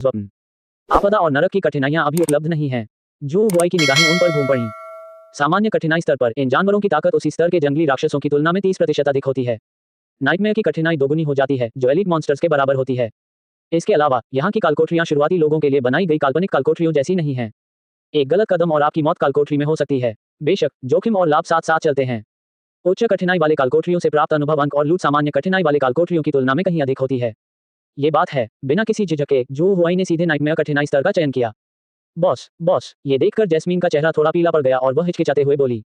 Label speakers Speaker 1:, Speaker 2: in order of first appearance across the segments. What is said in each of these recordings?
Speaker 1: स्वप्न, आपदा और नरक की कठिनाइयां अभी उपलब्ध नहीं हैं। जू हुआई की निगाहें उन पर घूम पड़ी। सामान्य कठिनाई स्तर पर इन जानवरों की ताकत उसी स्तर के जंगली राक्षसों की तुलना में 30% अधिक होती है। नाइटमेयर की कठिनाई दोगुनी हो जाती है, जो एलीट मॉन्स्टर्स के बराबर होती है। इसके अलावा यहाँ की कालकोठरियाँ शुरुआती लोगों के लिए बनाई गई काल्पनिक कालकोठरियों जैसी नहीं हैं। एक गलत कदम और आपकी मौत कालकोठरी में हो सकती है। बेशक जोखिम और लाभ साथ साथ चलते हैं। उच्च कठिनाई वाले कालकोठरियों से प्राप्त अनुभव अंक और लूट सामान्य कठिनाई वाले कालकोठरियों की तुलना में कहीं अधिक होती है। ये बात है, बिना किसी झिझक के जू हुआई ने सीधे नाइटमेयर कठिनाई स्तर का चयन किया। बॉस, ये देखकर जैस्मीन का चेहरा थोड़ा पीला पड़ गया और वह हिचकिचाते हुए बोली,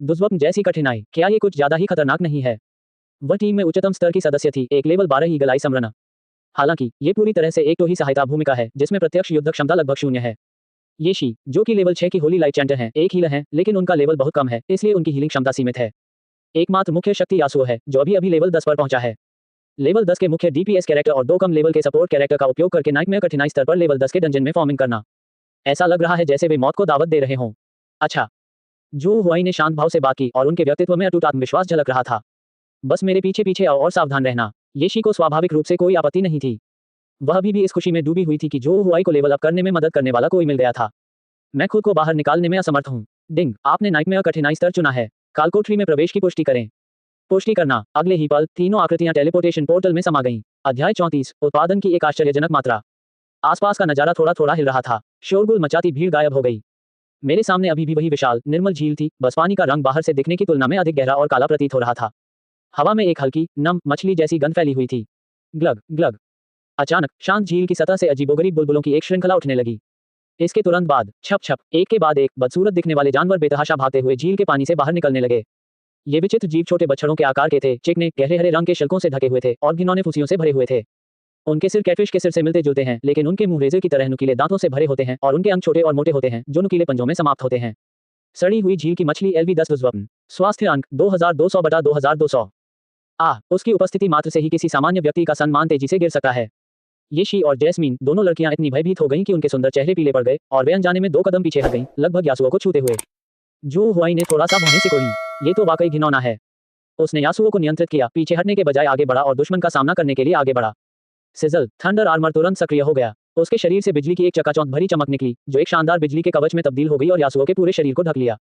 Speaker 1: दुष्वप्न जैसी कठिनाई, क्या ये कुछ ज्यादा ही खतरनाक नहीं है? वह टीम में उच्चतम स्तर की सदस्य थी, एक लेवल 12 ईगल आई समरना। हालांकि ये पूरी तरह से एक तो ही सहायता भूमिका है, जिसमें प्रत्यक्ष युद्ध क्षमता लगभग शून्य है। ये शी, जो कि लेवल 6 की होली लाइट चैंटर हैं, एक हीलर हैं, लेकिन उनका लेवल बहुत कम है, इसलिए उनकी हीलिंग क्षमता सीमित है। एकमात्र मुख्य शक्ति यासुओ है, जो अभी लेवल 10 पर पहुंचा है। लेवल 10 के मुख्य डीपीएस कैरेक्टर और 2 कम लेवल के सपोर्ट कैरेक्टर का उपयोग करके नाइटमेयर कठिनाई स्तर पर लेवल 10 के डंजन में फॉर्मिंग करना। ऐसा लग रहा है जैसे वे मौत को दावत दे रहे हों। अच्छा। जू हुआई ने शांत भाव से बात की और उनके व्यक्तित्व में अटूट आत्मविश्वास झलक रहा था। बस मेरे पीछे पीछे आओ और सावधान रहना। ये शी को स्वाभाविक रूप से कोई आपत्ति नहीं थी। वह अभी भी इस खुशी में डूबी हुई थी कि जू हुआई को लेवल अप करने में मदद करने वाला कोई मिल गया था। मैं खुद को बाहर निकालने में असमर्थ हूँ। डिंग, आपने नाइटमेयर कठिनाई स्तर चुना है। कालकोठरी में प्रवेश की पुष्टि करें। पुष्टि करना। अगले ही पल तीनों आकृतियां टेलीपोर्टेशन पोर्टल में समा गईं। अध्याय 34, उत्पादन की एक आश्चर्यजनक मात्रा। आसपास का नजारा थोड़ा थोड़ा हिल रहा था। शोरगुल मचाती भीड़ गायब हो गई। मेरे सामने अभी भी वही विशाल निर्मल झील थी, बस पानी का रंग बाहर से दिखने की तुलना में अधिक गहरा और काला प्रतीत हो रहा था। हवा में एक हल्की नम मछली जैसी गंध फैली हुई थी। ग्लग ग्लग। अचानक शांत झील की सतह से अजीबोगरीब बुलबुलों की एक श्रृंखला उठने लगी। इसके तुरंत बाद छप छप एक के बाद एक बदसूरत दिखने वाले जानवर बेतहाशा भागते हुए झील के पानी से बाहर निकलने लगे। ये विचित्र जीव छोटे बछड़ों के आकार के थे, चिकने गहरे हरे रंग के शिल्कों से ढके हुए थे और घिनौने फुसियों से भरे हुए थे। उनके सिर कैटफिश के सिर से मिलते जुलते हैं, लेकिन उनके मुंह रेजर की तरह नुकीले दांतों से भरे होते हैं और उनके अंग छोटे और मोटे होते हैं, जो नुकीले पंजों में समाप्त होते हैं। सड़ी हुई झील की मछली LV10 दुष्वप्न। स्वास्थ्य अंक 2200/2200। उसकी उपस्थिति मात्र से ही किसी सामान्य व्यक्ति का सम्मान तेजी से गिर सकता है। ये शी और जैस्मीन दोनों लड़कियां इतनी भयभीत हो गईं कि उनके सुंदर चेहरे पीले पड़ गए और वे अनजाने में 2 कदम पीछे हट गईं, लगभग यासुओ को छूते हुए। जू हुआई ने थोड़ा सा भौहें सिकोड़ी। ये तो वाकई घिनौना है। उसने यासुओ को नियंत्रित किया, पीछे हटने के बजाय आगे बढ़ा और दुश्मन का सामना करने के लिए आगे बढ़ा। सिजल, थंडर आर्मर तुरंत सक्रिय हो गया। उसके शरीर से बिजली की एक चकाचौंध भरी चमक निकली, जो एक शानदार बिजली के कवच में तब्दील हो गई और यासुओ के पूरे शरीर को ढक लिया।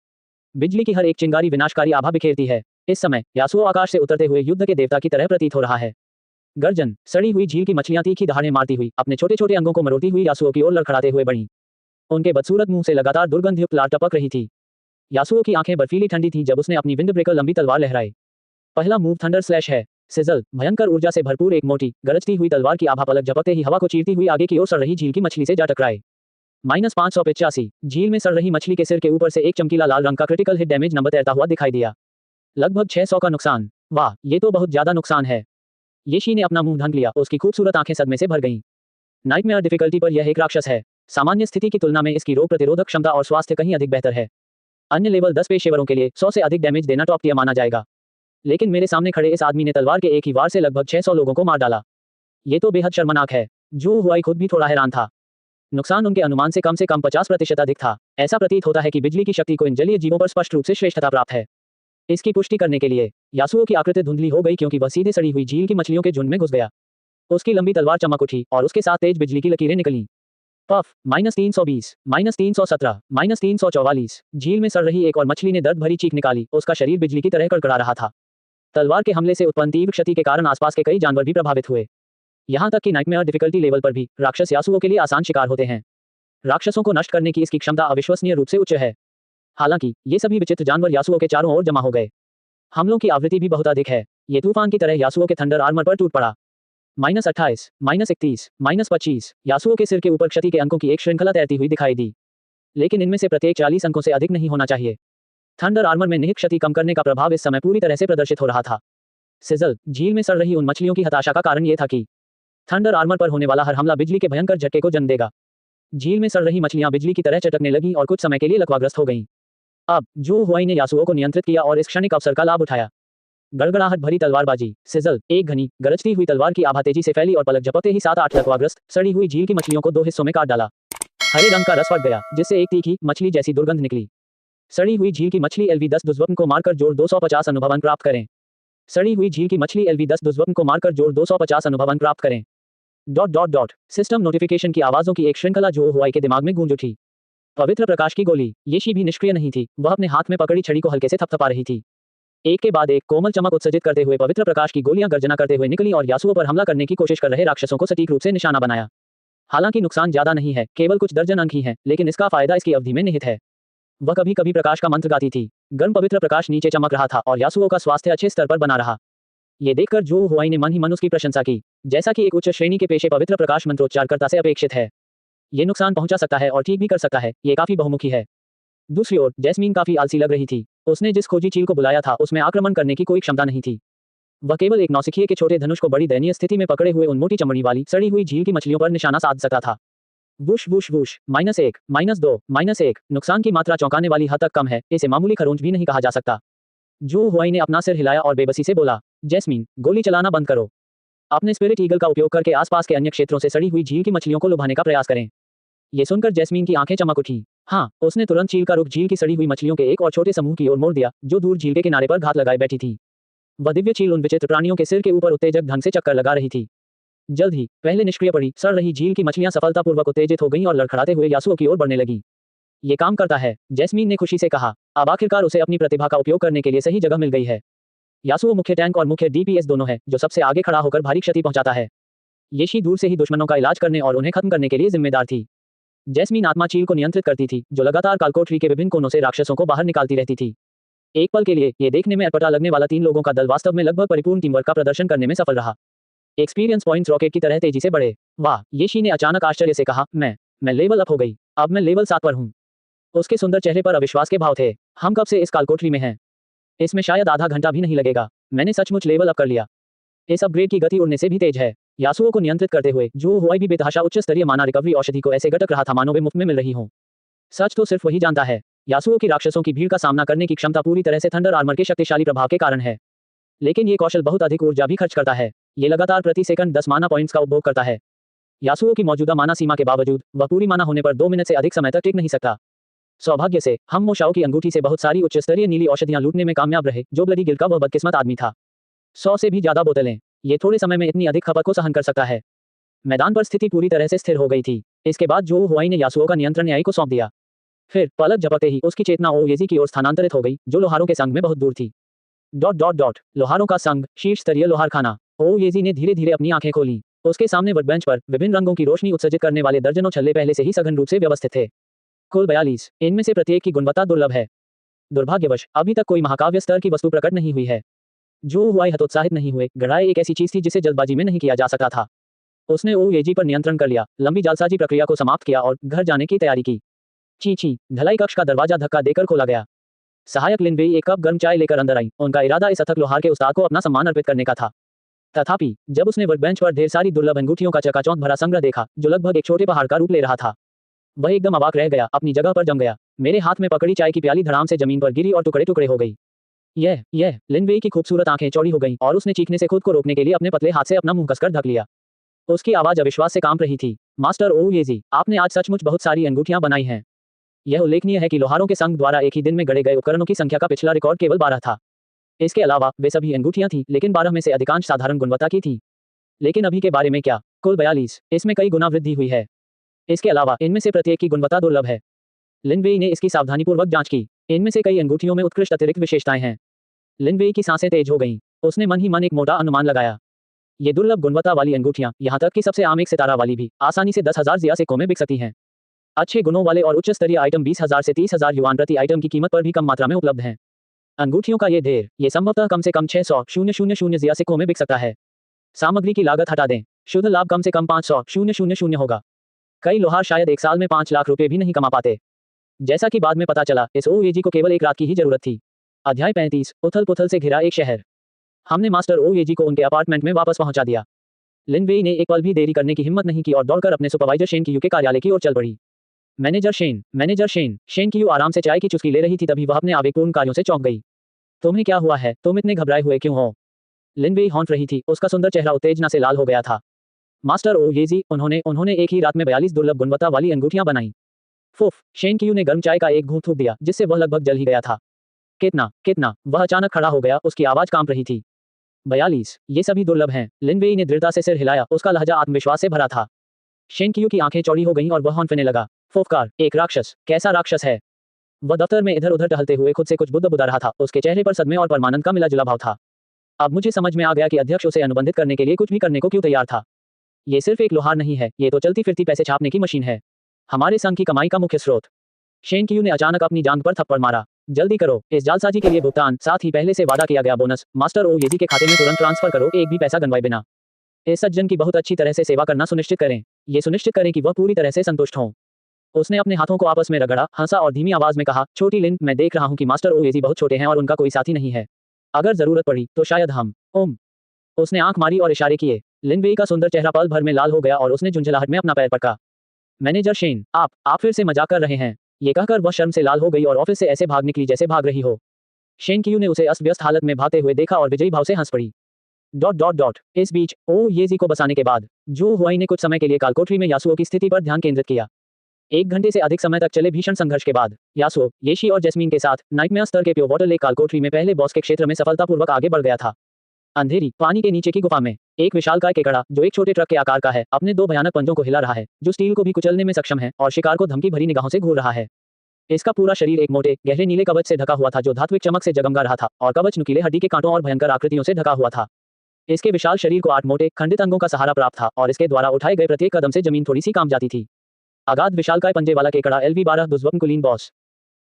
Speaker 1: बिजली की हर एक चिंगारी विनाशकारी आभा बिखेरती है। इस समय यासुओ आकाश से उतरते हुए युद्ध के देवता की तरह प्रतीत हो रहा है। गर्जन, सड़ी हुई झील की मछलियां तीखी दहाड़ें मारती हुई अपने छोटे छोटे अंगों को मरोड़ती हुई यासुओ की ओर लड़खड़ाते हुए बढ़ीं। उनके बदसूरत मुंह से लगातार दुर्गंधयुक्त लार टपक रही थी। यासुओ की आंखें बर्फीली ठंडी थीं जब उसने अपनी विंड ब्रेकर लंबी तलवार लहराई। पहला मूव थंडर स्लैश है। सिजल, भयंकर ऊर्जा से भरपूर एक मोटी गरजती हुई तलवार की आभा पलक झपकते ही हवा को चीरती हुई आगे की ओर सड़ रही झील की मछली से जा टकराए। -585। झील में सड़ रही मछली के सिर के ऊपर से एक चमकीला लाल रंग का क्रिटिकल हिट डैमेज नंबर तैरता हुआ दिखाई दिया। लगभग 600 का नुकसान। वाह, ये तो बहुत ज्यादा नुकसान है। ये शी ने अपना मुंह ढक लिया, उसकी खूबसूरत आंखें सदमे से भर गईं। नाइटमेयर डिफिकल्टी पर यह एक राक्षस है। सामान्य स्थिति की तुलना में इसकी रोग प्रतिरोधक क्षमता और स्वास्थ्य कहीं अधिक बेहतर है। अन्य लेवल 10 पेशेवरों के लिए 100 से अधिक डैमेज देना टॉप टियर माना जाएगा। लेकिन मेरे सामने खड़े इस आदमी ने तलवार के एक ही वार से लगभग 600 लोगों को मार डाला। ये तो बेहद शर्मनाक है। जू हुआई खुद भी थोड़ा हैरान था। नुकसान उनके अनुमान से कम 50% अधिक था। ऐसा प्रतीत होता है कि बिजली की शक्ति को इन जलीय जीवों पर स्पष्ट रूप से श्रेष्ठता प्राप्त है। इसकी पुष्टि करने के लिए यासुओ की आकृति धुंधली हो गई क्योंकि वह सीधे सड़ी हुई झील की मछलियों के झुंड में घुस गया। उसकी लंबी तलवार चमक उठी और उसके साथ तेज बिजली की लकीरें निकलीं। पफ, -320, -317, -344। झील में सड़ रही एक और मछली ने दर्द भरी चीख निकाली, उसका शरीर बिजली की तरह कड़कड़ा रहा था। तलवार के हमले से उत्पन्न तीव्र क्षति के कारण आसपास के कई जानवर भी प्रभावित हुए। यहाँ तक कि नाइटमेयर डिफिकल्टी लेवल पर भी राक्षस यासुओ के लिए आसान शिकार होते हैं। राक्षसों को नष्ट करने की इसकी क्षमता अविश्वसनीय रूप से उच्च है। हालांकि ये सभी विचित्र जानवर यासुओ के चारों ओर जमा हो गए। हमलों की आवृत्ति भी बहुत अधिक है। ये तूफान की तरह यासुओ के थंडर आर्मर पर टूट पड़ा। -28, -31, -25। यासुओ के सिर के ऊपर क्षति के अंकों की एक श्रृंखला तैरती हुई दिखाई दी, लेकिन इनमें से प्रत्येक 40 अंकों से अधिक नहीं होना चाहिए। थंडर आर्मर में निहित क्षति कम करने का प्रभाव इस समय पूरी तरह से प्रदर्शित हो रहा था। सिजल, झील में सड़ रही उन मछलियों की हताशा का कारण यह था कि थंडर आर्मर पर होने वाला हर हमला बिजली के भयंकर झटके को जन्म देगा। झील में सड़ रही मछलियां बिजली की तरह चटकने लगीं और कुछ समय के लिए लकवाग्रस्त हो गईं। अब जू हुआई ने यासुओ को नियंत्रित किया और इस क्षणिक अवसर का लाभ उठाया। गड़गड़ाहट भरी तलवारबाजी। सिजल, एक घनी गरजती हुई तलवार की आभा तेजी से फैली और पलक झपकते ही 7-8 लकवाग्रस्त सड़ी हुई झील की मछलियों को 2 हिस्सों में काट डाला। हरे रंग का रस फट गया, जिससे एक तीखी मछली जैसी दुर्गंध निकली। सड़ी हुई झील की मछली LV10 दुष्वप्न को मारकर जोड़ 250 अनुभव अंक प्राप्त करें। सड़ी हुई झील की मछली LV10 दुष्वप्न को मारकर जोड़ 250 अनुभव अंक प्राप्त करें। सिस्टम नोटिफिकेशन की आवाजों की एक श्रृंखला जो हुआई के दिमाग में गूंज उठी। पवित्र प्रकाश की गोली। येशी भी निष्क्रिय नहीं थी, वह अपने हाथ में पकड़ी छड़ी को हल्के से थपथपा रही थी। एक के बाद एक कोमल चमक उत्सर्जित करते हुए पवित्र प्रकाश की गोलियां गर्जना करते हुए निकली और यासुओ पर हमला करने की कोशिश कर रहे राक्षसों को सटीक रूप से निशाना बनाया। हालांकि नुकसान ज्यादा नहीं है, केवल कुछ दर्जन अंक ही हैं, लेकिन इसका फायदा इसकी अवधि में निहित है। वह कभी कभी प्रकाश का मंत्र गाती थी। गर्म पवित्र प्रकाश नीचे चमक रहा था और यासुओ का स्वास्थ्य अच्छे स्तर पर बना रहा। ये देखकर जो हुआई ने मन ही मन उसकी प्रशंसा की, जैसा कि एक उच्च श्रेणी के पेशे पवित्र प्रकाश मंत्रोच्चारकर्ता से अपेक्षित है। ये नुकसान पहुंचा सकता है और ठीक भी कर सकता है, ये काफी बहुमुखी है। दूसरी ओर जैस्मीन काफी आलसी लग रही थी। उसने जिस खोजी चील को बुलाया था उसमें आक्रमण करने की कोई क्षमता नहीं थी। वह केवल एक नौसिखिए के छोटे धनुष को बड़ी दयनीय स्थिति में पकड़े हुए उन मोटी चमड़ी वाली सड़ी हुई झील की मछलियों पर निशाना साध सकता था। Whoosh whoosh whoosh, -1, -2, -1। नुकसान की मात्रा चौंकाने वाली हद तक कम है, इसे मामूली खरोंच भी नहीं कहा जा सकता। जो हुआई ने अपना सिर हिलाया और बेबसी से बोला, जैस्मीन, गोली चलाना बंद करो। अपने स्पिरिट ईगल का उपयोग करके आसपास के अन्य क्षेत्रों से सड़ी हुई झील की मछलियों को लुभाने का प्रयास करें। ये सुनकर जैस्मीन की आंखें चमक उठी। हाँ, उसने तुरंत चील का रुख झील की सड़ी हुई मछलियों के एक और छोटे समूह की ओर मोड़ दिया, जो दूर झील के किनारे पर घात लगाए बैठी थी। वह दिव्य चील उन विचित्र प्राणियों के सिर के ऊपर उत्तेजक ढंग से चक्कर लगा रही थी। जल्द ही पहले निष्क्रिय पड़ी सड़ रही झील की मछलियां सफलतापूर्वक उत्तेजित हो गईं और लड़खड़ाते हुए यासुओ की ओर बढ़ने लगी। ये काम करता है, जैस्मीन ने खुशी से कहा। अब आखिरकार उसे अपनी प्रतिभा का उपयोग करने के लिए सही जगह मिल गई है। यासुओ मुख्य टैंक और मुख्य डीपीएस दोनों है, जो सबसे आगे खड़ा होकर भारी क्षति पहुंचाता है। येशी दूर से ही दुश्मनों का इलाज करने और उन्हें खत्म करने के लिए जिम्मेदार थी। जैस्मीन आत्मा चील को नियंत्रित करती थी, जो लगातार कालकोठरी के विभिन्न कोनों से राक्षसों को बाहर निकालती रहती थी। एक पल के लिए ये देखने में अटपटा लगने वाला 3 लोगों का दल वास्तव में लगभग परिपूर्ण टीमवर्क का प्रदर्शन करने में सफल रहा। एक्सपीरियंस पॉइंट्स रॉकेट की तरह तेजी से बढ़े। वाह, येशी ने अचानक आश्चर्य से कहा, मैं लेवल अप हो गई, अब मैं लेवल 7 पर हूँ। उसके सुंदर चेहरे पर अविश्वास के भाव थे। हम कब से इस कालकोठरी में हैं? इसमें शायद आधा घंटा भी नहीं लगेगा। मैंने सचमुच लेवल अप कर लिया। इस अपग्रेड की गति उड़ने से भी तेज है। यासुओ को नियंत्रित करते हुए जो हुआई भी बेतहाशा उच्च स्तरीय माना रिकवरी औषधि को ऐसे गटक रहा था मानो वे मुफ्त में मिल रही हो। सच तो सिर्फ वही जानता है। यासुओ की राक्षसों की भीड़ का सामना करने की क्षमता पूरी तरह से थंडर आर्मर के शक्तिशाली प्रभाव के कारण है, लेकिन ये कौशल बहुत अधिक ऊर्जा भी खर्च करता है। ये लगातार प्रति सेकंड 10 माना पॉइंट्स का उपभोग करता है। यासुओ की मौजूदा माना सीमा के बावजूद वह पूरी माना होने पर 2 मिनट से अधिक समय तक टिक नहीं सकता। सौभाग्य से हम मोशाओ की अंगूठी से बहुत सारी उच्च स्तरीय नीली औषधियां लूटने में कामयाब रहे, जो ब्लडी गिल का वह बदकिस्मत आदमी था। 100 से भी ज्यादा बोतलें। ये थोड़े समय में इतनी अधिक खपत को सहन कर सकता है। मैदान पर स्थिति पूरी तरह से स्थिर हो गई थी। इसके बाद जो हुआई ने यासुओ का नियंत्रण न्यायी को सौंप दिया। फिर पलक झपकते ही उसकी चेतना ओयेजी की ओर स्थानांतरित हो गई, जो लोहारों के संघ में बहुत दूर थी। लोहारों का संघ, शीर्ष स्तरीय लोहारखाना। ओयेजी ने धीरे धीरे अपनी आंखें खोली। उसके सामने वर्कबेंच पर विभिन्न रंगों की रोशनी उत्सर्जित करने वाले दर्जनों छल्ले पहले से ही सघन रूप से व्यवस्थित थे। कुल 42। इनमें से प्रत्येक की गुणवत्ता दुर्लभ है। दुर्भाग्यवश अभी तक कोई महाकाव्य स्तर की वस्तु प्रकट नहीं हुई है। जो हुआई हतोत्साहित नहीं हुए। गहराई एक ऐसी चीज थी जिसे जल्दबाजी में नहीं किया जा सकता था। उसने ओयेजी पर नियंत्रण कर लिया, लंबी जालसाजी प्रक्रिया को समाप्त किया और घर जाने की तैयारी की। ची ढलाई कक्ष का दरवाजा धक्का देकर खोला गया। सहायक लिनवेई एक कप गर्म चाय लेकर अंदर आई। उनका इरादा इस अथक लोहार के उस्ताद को अपना सम्मान अर्पित करने का था। तथापि जब उसने वर्कबेंच पर ढेर सारी दुर्लभ अंगूठियों का चकाचौंध भरा संग्रह देखा, जो लगभग एक छोटे पहाड़ का रूप ले रहा था, वह एकदम अवाक रह गया, अपनी जगह पर जम गया। मेरे हाथ में पकड़ी चाय की प्याली धड़ाम से जमीन पर गिरी और टुकड़े टुकड़े हो गई। यह लिनवेई की खूबसूरत आंखें चौड़ी हो गईं और उसने चीखने से खुद को रोकने के लिए अपने पतले हाथ से अपना मुंह कसकर ढक लिया। उसकी आवाज अविश्वास से कांप रही थी। मास्टर ओयेजी, आपने आज सचमुच बहुत सारी अंगूठियां बनाई हैं। यह उल्लेखनीय है कि लोहारों के संघ द्वारा एक ही दिन में गढ़े गए उपकरणों की संख्या का पिछला रिकॉर्ड केवल 12 था। इसके अलावा वे सभी अंगूठियां थीं, लेकिन 12 में से अधिकांश साधारण गुणवत्ता की थी। लेकिन अभी के बारे में क्या? कुल 42। इसमें कई गुना वृद्धि हुई है। इसके अलावा इनमें से प्रत्येक की गुणवत्ता दुर्लभ है। लिनवेई ने इसकी सावधानीपूर्वक जांच की। इनमें से कई अंगूठियों में उत्कृष्ट अतिरिक्त विशेषताएं हैं। लिनवेई की सांसें तेज हो गईं। उसने मन ही मन एक मोटा अनुमान लगाया। ये दुर्लभ गुणवत्ता वाली अंगूठियां, यहां तक कि सबसे आम एक सितारा वाली भी, आसानी से 10,000 जिया सिक्कों में बिक सकती हैं। अच्छे गुणों वाले और उच्च स्तरीय आइटम 20,000 से 30,000 युआन प्रति आइटम की कीमत पर भी कम मात्रा में उपलब्ध हैं। अंगूठियों का ये ढेर, ये संभवतः कम से कम 600,000 जिया सिक्कों में बिक सकता है। सामग्री की लागत हटा दें, शुद्ध लाभ कम से कम 500,000 होगा। कई लोहार शायद एक साल में 5 लाख रुपए भी नहीं कमा पाते। जैसा कि बाद में पता चला, इस ओएजी को केवल एक रात की ही जरूरत थी। अध्याय 35। उथल पुथल से घिरा एक शहर। हमने मास्टर ओएजी को उनके अपार्टमेंट में वापस पहुंचा दिया। लिनवेई ने एक पल भी देरी करने की हिम्मत नहीं की और दौड़कर अपने सुपरवाइजर शेन कियू के कार्यालय की ओर चल पड़ी। मैनेजर शेन कियू आराम से चाय की चुस्की ले रही थी, तभी वह अपने आवेगपूर्ण कार्यों से चौंक गई। तुम्हें क्या हुआ है? तुम इतने घबराए हुए क्यों हो? लिनवेई हौंट रही थी, उसका सुंदर चेहरा उत्तेजना से लाल हो गया था। मास्टर ओएजी, उन्होंने एक ही रात में 42 दुर्लभ गुणवत्ता वाली अंगूठियां बनाई। फुफ, शेन कियू ने गर्म चाय का एक घूंट थूक दिया, जिससे वह लगभग जल ही गया था। कितना? वह अचानक खड़ा हो गया, उसकी आवाज कांप रही थी। 42। ये सभी दुर्लभ हैं। लिन वेई ने दृढ़ता से सिर हिलाया, उसका लहजा आत्मविश्वास से भरा था। शेन कियू की आंखें चौड़ी हो गईं और वह हौंफने लगा। फुफकार, एक राक्षस, कैसा राक्षस है? वह दफ्तर में इधर उधर टहलते हुए खुद से कुछ बुद्ध रहा था। उसके चेहरे पर सदमे और परमानंद का मिला जुला भाव था। अब मुझे समझ में आ गया कि अध्यक्ष उसे अनुबंधित करने के लिए कुछ भी करने को क्यों तैयार था। ये सिर्फ एक लोहार नहीं है, ये तो चलती फिरती पैसे छापने की मशीन है। हमारे संघ की कमाई का मुख्य स्रोत। शेन कियू ने अचानक अपनी जांघ पर थप्पड़ मारा। जल्दी करो, इस जालसाजी के लिए भुगतान, साथ ही पहले से वादा किया गया बोनस मास्टर ओ येजी के खाते में तुरंत ट्रांसफर करो, एक भी पैसा गंवाए बिना। इस सज्जन की बहुत अच्छी तरह से सेवा करना सुनिश्चित करें। ये सुनिश्चित करें कि वह पूरी तरह से संतुष्ट हों। उसने अपने हाथों को आपस में रगड़ा, हंसा और धीमी आवाज में कहा, छोटी लिन, मैं देख रहा हूं कि मास्टर ओ येजी बहुत छोटे हैं और उनका कोई साथी नहीं है। अगर जरूरत पड़ी तो शायद हम। उसने आंख मारी और इशारे किए। लिन वेई का सुंदर चेहरा पल भर में लाल हो गया और उसने झुंझलाहट में अपना पैर पटका। मैनेजर शेन, आप फिर से मजाक कर रहे हैं। ये कहकर वह शर्म से लाल हो गई और ऑफिस से ऐसे भाग निकली जैसे भाग रही हो। शेन कियू ने उसे अस्त व्यस्त हालत में भागते हुए देखा और विजयी भाव से हंस पड़ी। इस बीच ओ येजी को बसाने के बाद जो हुआई ने कुछ समय के लिए कालकोठरी में यासुओ की स्थिति पर ध्यान केंद्रित किया। 1 घंटे से अधिक समय तक चले भीषण संघर्ष के बाद यासुओ, येशी और जैस्मीन के साथ नाइटमेयर स्तर के प्योर वाटर लेक कालकोठरी में पहले बॉस के क्षेत्र में सफलतापूर्वक आगे बढ़ गया था। अंधेरी पानी के नीचे की गुफा में एक विशालकाय केकड़ा, जो एक छोटे ट्रक के आकार का है, अपने 2 भयानक पंजों को हिला रहा है, जो स्टील को भी कुचलने में सक्षम है और शिकार को धमकी भरी निगाहों से घूर रहा है। इसका पूरा शरीर एक मोटे गहरे नीले कवच से ढका हुआ था जो धात्विक चमक से जगमगा रहा था और कवच नुकीले हड्डी के कांटों और भयंकर आकृतियों से ढका हुआ था। इसके विशाल शरीर को 8 मोटे खंडित अंगों का सहारा प्राप्त था और इसके द्वारा उठाए गए प्रत्येक कदम से जमीन थोड़ी सी कांप जाती थी। अगाध विशालकाय पंजे वाला केकड़ा LV-12 दुर्लभ कुलीन बॉस।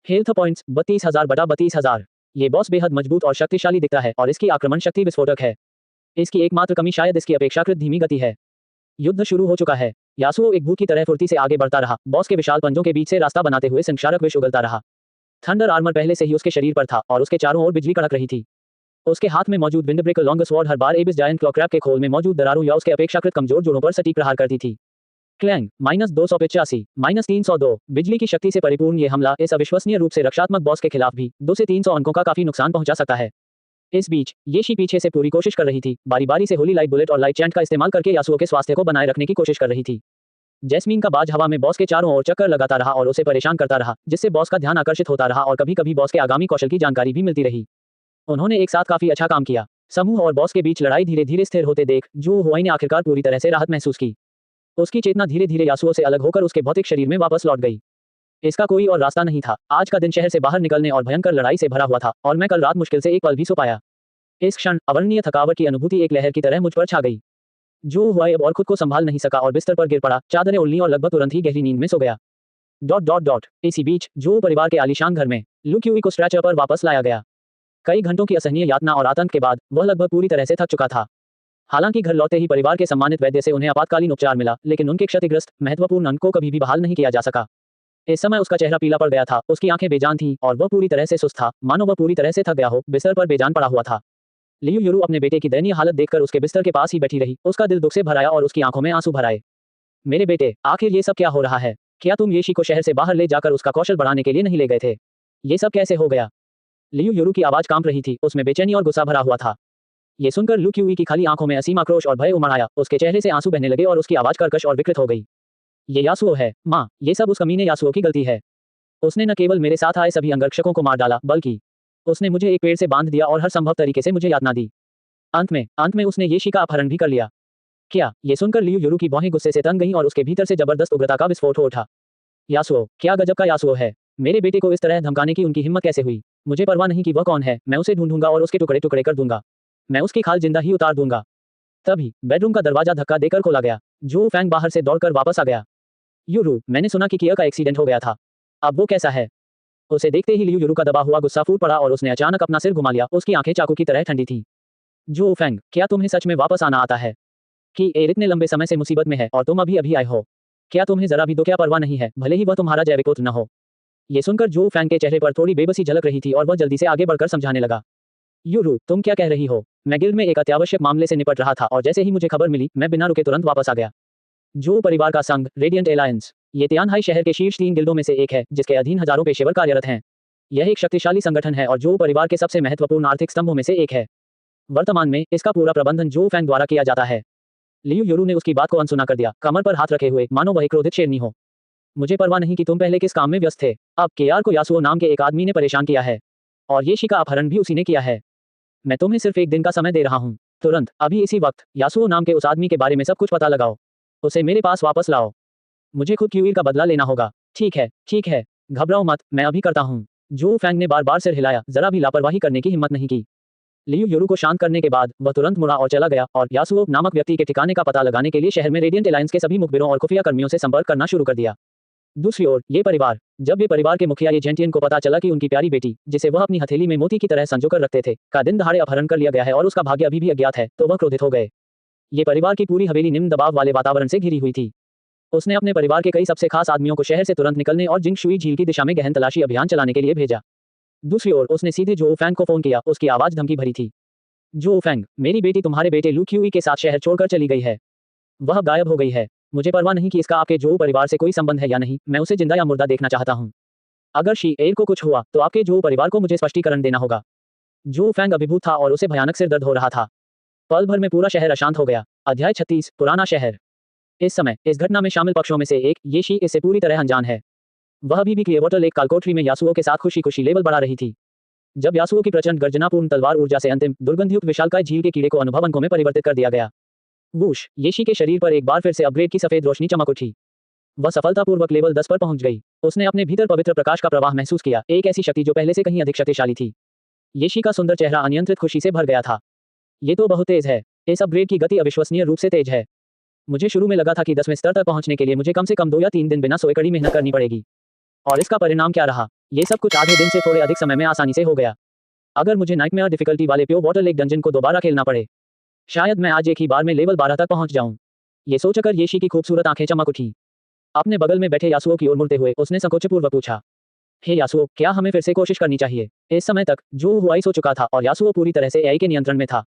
Speaker 1: हेल्थ पॉइंट्स 32,000 बटा 32,000। ये बॉस बेहद मजबूत और शक्तिशाली दिखता है और इसकी आक्रमण शक्ति विस्फोटक है। इसकी एकमात्र कमी शायद इसकी अपेक्षाकृत धीमी गति है। युद्ध शुरू हो चुका है। यासुओ एक भूत की तरह फुर्ती से आगे बढ़ता रहा, बॉस के विशाल पंजों के बीच से रास्ता बनाते हुए संक्षारक विष उगलता रहा। थंडर आर्मर पहले से ही उसके शरीर पर था और उसके चारों ओर बिजली कड़क रही थी। उसके हाथ में मौजूद विंडब्रेकर लॉन्ग स्वॉर्ड हर बार एबिस जायंट क्लॉक्रैप के खोल में मौजूद दरारों या उसके अपेक्षाकृत कमजोर जोड़ों पर सटीक प्रहार करती थी। क्लैंग -285 -302 बिजली की शक्ति से परिपूर्ण ये हमला इस अविश्वसनीय रूप से रक्षात्मक बॉस के खिलाफ भी 2 से 300 अंकों का काफी नुकसान पहुंचा सकता है। इस बीच येशी पीछे से पूरी कोशिश कर रही थी, बारी बारी से होली लाइट बुलेट और लाइट चैंट का इस्तेमाल करके यासुओ के स्वास्थ्य को बनाए रखने की कोशिश कर रही थी। जैस्मीन का बाज हवा में बॉस के चारों ओर चक्कर लगाता रहा और उसे परेशान करता रहा, जिससे बॉस का ध्यान आकर्षित होता रहा और कभी कभी बॉस के आगामी कौशल की जानकारी भी मिलती रही। उन्होंने एक साथ काफी अच्छा काम किया। समूह और बॉस के बीच लड़ाई धीरे धीरे स्थिर होते देख जू हुआई ने आखिरकार पूरी तरह से राहत महसूस की। उसकी चेतना धीरे धीरे यासुओ से अलग होकर उसके भौतिक शरीर में वापस लौट गई। इसका कोई और रास्ता नहीं था। आज का दिन शहर से बाहर निकलने और भयंकर लड़ाई से भरा हुआ था और मैं कल रात मुश्किल से एक पल भी सो पाया। इस क्षण अवर्णनीय थकावट की अनुभूति एक लहर की तरह मुझ पर छा गई। जो हुआई अब और खुद को संभाल नहीं सका और बिस्तर पर गिर पड़ा, चादरें उड़नी और लगभग तुरंत ही गहरी नींद में सो गया। इसी बीच जो परिवार के आलीशान घर में लू क्यूई को स्ट्रेचर पर वापस लाया गया। कई घंटों की असहनीय यातना और आतंक के बाद वह लगभग पूरी तरह से थक चुका था। हालांकि घर लौटते ही परिवार के सम्मानित वैद्य से उन्हें आपातकालीन उपचार मिला, लेकिन उनके क्षतिग्रस्त महत्वपूर्ण अंग को कभी भी बहाल नहीं किया जा सका। इस समय उसका चेहरा पीला पड़ गया था, उसकी आंखें बेजान थीं और वह पूरी तरह से सुस्त था, मानो वह पूरी तरह से थक गया हो, बिस्तर पर बेजान पड़ा हुआ था। लियू युरू अपने बेटे की दयनीय हालत देखकर उसके बिस्तर के पास ही बैठी रही। उसका दिल दुख से भर आया और उसकी आंखों में आंसू भर आए। मेरे बेटे, आखिर ये सब क्या हो रहा है? क्या तुम येशी को शहर से बाहर ले जाकर उसका कौशल बढ़ाने के लिए नहीं ले गए थे? ये सब कैसे हो गया? लियू युरू की आवाज कांप रही थी, उसमें बेचैनी और गुस्सा भरा हुआ था। ये सुनकर लू क्यूई की खाली आंखों में असीम आक्रोश और भय उमड़ आया, उसके चेहरे से आंसू बहने लगे और उसकी आवाज कर्कश और विकृत हो गई। ये यासुओ है, माँ, ये सब उस कमीने यासुओ की गलती है। उसने न केवल मेरे साथ आए सभी अंगरक्षकों को मार डाला, बल्कि उसने मुझे एक पेड़ से बांध दिया और हर संभव तरीके से मुझे यातना दी। अंत में उसने येशी का अपहरण भी कर लिया। क्या? ये सुनकर लियू युरू की भौहें गुस्से से तन गईं और उसके भीतर से जबरदस्त उग्रता का विस्फोट हो उठा। यासुओ, क्या गजब का यासुओ है! मेरे बेटे को इस तरह धमकाने की उनकी हिम्मत कैसे हुई? मुझे परवाह नहीं कि वह कौन है, मैं उसे ढूंढूंगा और उसके टुकड़े टुकड़े कर दूंगा। मैं उसकी खाल जिंदा ही उतार दूंगा। तभी बेडरूम का दरवाजा धक्का देकर खोला गया। जो फैंग बाहर से दौड़कर वापस आ गया। युरू, मैंने सुना कि किया का एक्सीडेंट हो गया था। अब वो कैसा है? उसे देखते ही लियू युरू का दबा हुआ गुस्सा फूट पड़ा और उसने अचानक अपना सिर घुमा लिया। उसकी आंखें चाकू की तरह ठंडी थीं। जो फैंग, क्या तुम्हें सच में वापस आना आता है? कि एर इतने लंबे समय से मुसीबत में है और तुम अभी अभी आए हो। क्या तुम्हें जरा भी तो क्या परवाह नहीं है, भले ही वह तुम्हारा जैविक पुत्र न हो? ये सुनकर जो फैंग के चेहरे पर थोड़ी बेबसी झलक रही थी और वह जल्दी से आगे बढ़कर समझाने लगा। युरू, तुम क्या कह रही हो? मैं गिल्ड में एक अत्यावश्यक मामले से निपट रहा था और जैसे ही मुझे खबर मिली, मैं बिना रुके तुरंत वापस आ गया। जो परिवार का संघ, रेडियंट एलायंस, ये तियानहाई शहर के शीर्ष 3 गिल्डों में से एक है, जिसके अधीन हजारों पेशेवर कार्यरत हैं। यह एक शक्तिशाली संगठन है और जो परिवार के सबसे महत्वपूर्ण आर्थिक स्तंभों में से एक है। वर्तमान में इसका पूरा प्रबंधन जो फैंग द्वारा किया जाता है। लियू युरू ने उसकी बात को अनसुना कर दिया, कमर पर हाथ रखे हुए, मानो वह एक क्रोधित शेरनी हो। मुझे परवाह नहीं कि तुम पहले किस काम में व्यस्त थे। अब केआर को यासुओ नाम के एक आदमी ने परेशान किया है और येशी का अपहरण भी उसी ने किया है। मैं तुम्हें सिर्फ एक दिन का समय दे रहा हूँ। तुरंत, अभी इसी वक्त, यासुओ नाम के उस आदमी के बारे में सब कुछ पता लगाओ। उसे मेरे पास वापस लाओ। मुझे खुद क्यूइल का बदला लेना होगा। ठीक है, ठीक है। घबराओ मत, मैं अभी करता हूँ। जू फैंग ने बार-बार सिर हिलाया, जरा भी लापरवाही करने की हिम्मत नहीं की। लियू योरू को शांत करने के बाद वह तुरंत मुड़ा और चला गया और यासुओ नामक व्यक्ति के ठिकाने का पता लगाने के लिए शहर में रेडिएंट अलायंस के सभी मुखबिरों और खुफिया कर्मियों से संपर्क करना शुरू कर दिया। दूसरी ओर, जब ये परिवार के मुखिया ये जेंटियन को पता चला कि उनकी प्यारी बेटी, जिसे वह अपनी हथेली में मोती की तरह संजोकर रखते थे, का दिन दहाड़े अपहरण कर लिया गया है और उसका भाग्य अभी भी अज्ञात है, तो वह क्रोधित हो गए। ये परिवार की पूरी हवेली निम्न दबाव वाले वातावरण से घिरी हुई थी। उसने अपने परिवार के कई सबसे खास आदमियों को शहर से तुरंत निकलने और जिंगशुई झील की दिशा में गहन तलाशी अभियान चलाने के लिए भेजा। दूसरी ओर, उसने सीधे जो फैंग को फोन किया, उसकी आवाज धमकी भरी थी। जो फैंग, मेरी बेटी तुम्हारे बेटे लू क्यूई के साथ शहर छोड़कर चली गई है। वह गायब हो गई है। मुझे परवाह नहीं कि इसका आपके जो परिवार से कोई संबंध है या नहीं, मैं उसे जिंदा या मुर्दा देखना चाहता हूँ। अगर शी एयर को कुछ हुआ तो आपके जो परिवार को मुझे स्पष्टीकरण देना होगा। जो फैंग अभिभूत था और उसे भयानक सिर दर्द हो रहा था। पल भर में पूरा शहर अशांत हो गया। अध्याय 36, पुराना शहर। इस समय इस घटना में शामिल पक्षों में से एक, ये शी इससे पूरी तरह अनजान है। वह अभी भी क्लियरवाटर लेक कालकोठरी में यासुओ के साथ खुशी-खुशी लेवल बढ़ा रही थी। जब यासुओ की प्रचंड गर्जनापूर्ण तलवार ऊर्जा से अंतिम दुर्गंधयुक्त विशालकाय झील के कीड़े को अनुभव अंकों में परिवर्तित कर दिया गया। वूश, येशी के शरीर पर एक बार फिर से अपग्रेड की सफेद रोशनी चमक उठी। वह सफलतापूर्वक लेवल 10 पर पहुंच गई। उसने अपने भीतर पवित्र प्रकाश का प्रवाह महसूस किया, एक ऐसी शक्ति जो पहले से कहीं अधिक शक्तिशाली थी। येशी का सुंदर चेहरा अनियंत्रित खुशी से भर गया था। ये तो बहुत तेज है। इस अपग्रेड की गति अविश्वसनीय रूप से तेज है। मुझे शुरू में लगा था कि 10वें स्तर तक पहुंचने के लिए मुझे कम से कम 2 या 3 दिन बिना सोए कड़ी मेहनत करनी पड़ेगी। और इसका परिणाम क्या रहा? ये सब कुछ आधे दिन से थोड़े अधिक समय में आसानी से हो गया। अगर मुझे नाइटमेयर डिफिकल्टी वाले प्योर वाटर लेक डंजन को दोबारा खेलना पड़े, शायद मैं आज एक ही बार में लेवल 12 तक पहुंच जाऊं। ये सोचकर येशी की खूबसूरत आंखें चमक उठी। अपने बगल में बैठे यासुओ की ओर मुड़ते हुए उसने संकोचपूर्वक पूछा, हे यासुओ, क्या हमें फिर से कोशिश करनी चाहिए? इस समय तक जो हुआई सो चुका था और यासुओ पूरी तरह से एआई के नियंत्रण में था।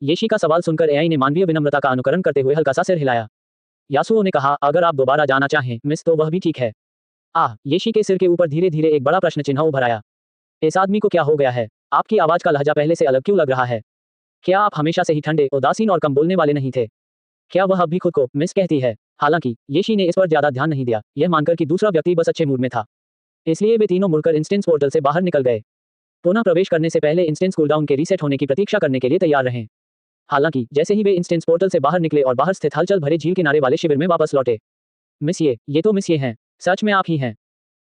Speaker 1: येशी का सवाल सुनकर एआई ने मानवीय विनम्रता का अनुकरण करते हुए हल्का सा सिर हिलाया। यासुओ ने कहा, अगर आप दोबारा जाना चाहें मिस, तो वह भी ठीक है। येशी के सिर के ऊपर धीरे धीरे एक बड़ा प्रश्न चिन्ह उभर आया। इस आदमी को क्या हो गया है? आपकी आवाज का लहजा पहले से अलग क्यों लग रहा है? क्या आप हमेशा से ही ठंडे, उदासीन और कम बोलने वाले नहीं थे? क्या वह अब भी खुद को मिस कहती है? हालांकि येशी ने इस पर ज्यादा ध्यान नहीं दिया, यह मानकर कि दूसरा व्यक्ति बस अच्छे मूड में था। इसलिए वे तीनों मुड़कर इंस्टेंस पोर्टल से बाहर निकल गए। पुनः प्रवेश करने से पहले इंस्टेंस कूलडाउन के रीसेट होने की प्रतीक्षा करने के लिए तैयार रहें। हालांकि जैसे ही वे इंस्टेंस पोर्टल से बाहर निकले और बाहर स्थित हलचल भरे झील किनारे वाले शिविर में वापस लौटे, मिस ये तो मिस ये हैं। सच में आप ही हैं।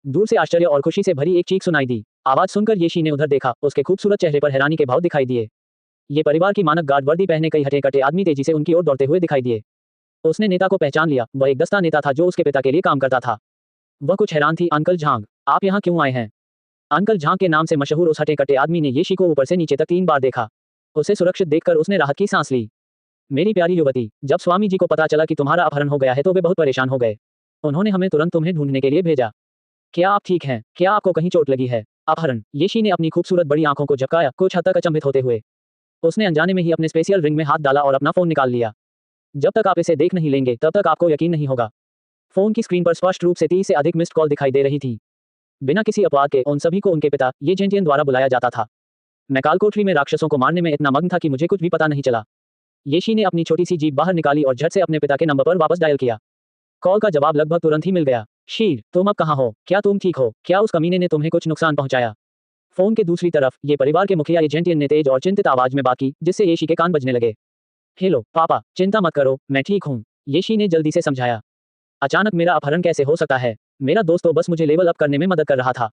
Speaker 1: दूर से आश्चर्य और खुशी से भरी एक चीख सुनाई दी। आवाज सुनकर येशी ने उधर देखा, उसके खूबसूरत चेहरे पर हैरानी के भाव दिखाई दिए। ये परिवार की मानक गार्ड वर्दी पहने कई हटे-कटे आदमी तेजी से उनकी ओर दौड़ते हुए दिखाई दिए। उसने नेता को पहचान लिया, वह एक दस्ता नेता था जो उसके पिता के लिए काम करता था। वह कुछ हैरान थी। अंकल झांग, आप यहाँ क्यों आए हैं? अंकल झांग के नाम से मशहूर उस हटे-कटे आदमी ने येशी को ऊपर से नीचे तक 3 बार देखा। उसे सुरक्षित देखकर उसने राहत की सांस ली। मेरी प्यारी युवती, जब स्वामी जी को पता चला कि तुम्हारा अपहरण हो गया है तो वे बहुत परेशान हो गए। उन्होंने हमें तुरंत तुम्हें ढूंढने के लिए भेजा। क्या आप ठीक हैं? क्या आपको कहीं चोट लगी है? अपहरण? येशी ने अपनी खूबसूरत बड़ी आंखों को झपकाया, कुछ हद तक अचंभित होते हुए। उसने अनजाने में ही अपने स्पेशियल रिंग में हाथ डाला और अपना फोन निकाल लिया। जब तक आप इसे देख नहीं लेंगे तब तक आपको यकीन नहीं होगा। फोन की स्क्रीन पर स्पष्ट रूप से 30 से अधिक मिस्ड कॉल दिखाई दे रही थी। बिना किसी अपवाद के उन सभी को उनके पिता, ये जेंटियन द्वारा बुलाया जाता था। मैं कालकोठरी में राक्षसों को मारने में इतना मग्न था कि मुझे कुछ भी पता नहीं चला। येशी ने अपनी छोटी सी जीप बाहर निकाली और झट से अपने पिता के नंबर पर वापस डायल किया। कॉल का जवाब लगभग तुरंत ही मिल गया। शीर, तुम अब कहाँ हो? क्या तुम ठीक हो? क्या उस कमीने ने तुम्हें कुछ नुकसान पहुंचाया? फोन के दूसरी तरफ ये परिवार के मुखिया जेंटियन ने तेज और चिंतित आवाज में बात की, जिससे येशी के कान बजने लगे। हेलो पापा, चिंता मत करो, मैं ठीक हूँ, येशी ने जल्दी से समझाया। अचानक मेरा अपहरण कैसे हो सकता है? मेरा दोस्त तो बस मुझे लेवल अप करने में मदद कर रहा था।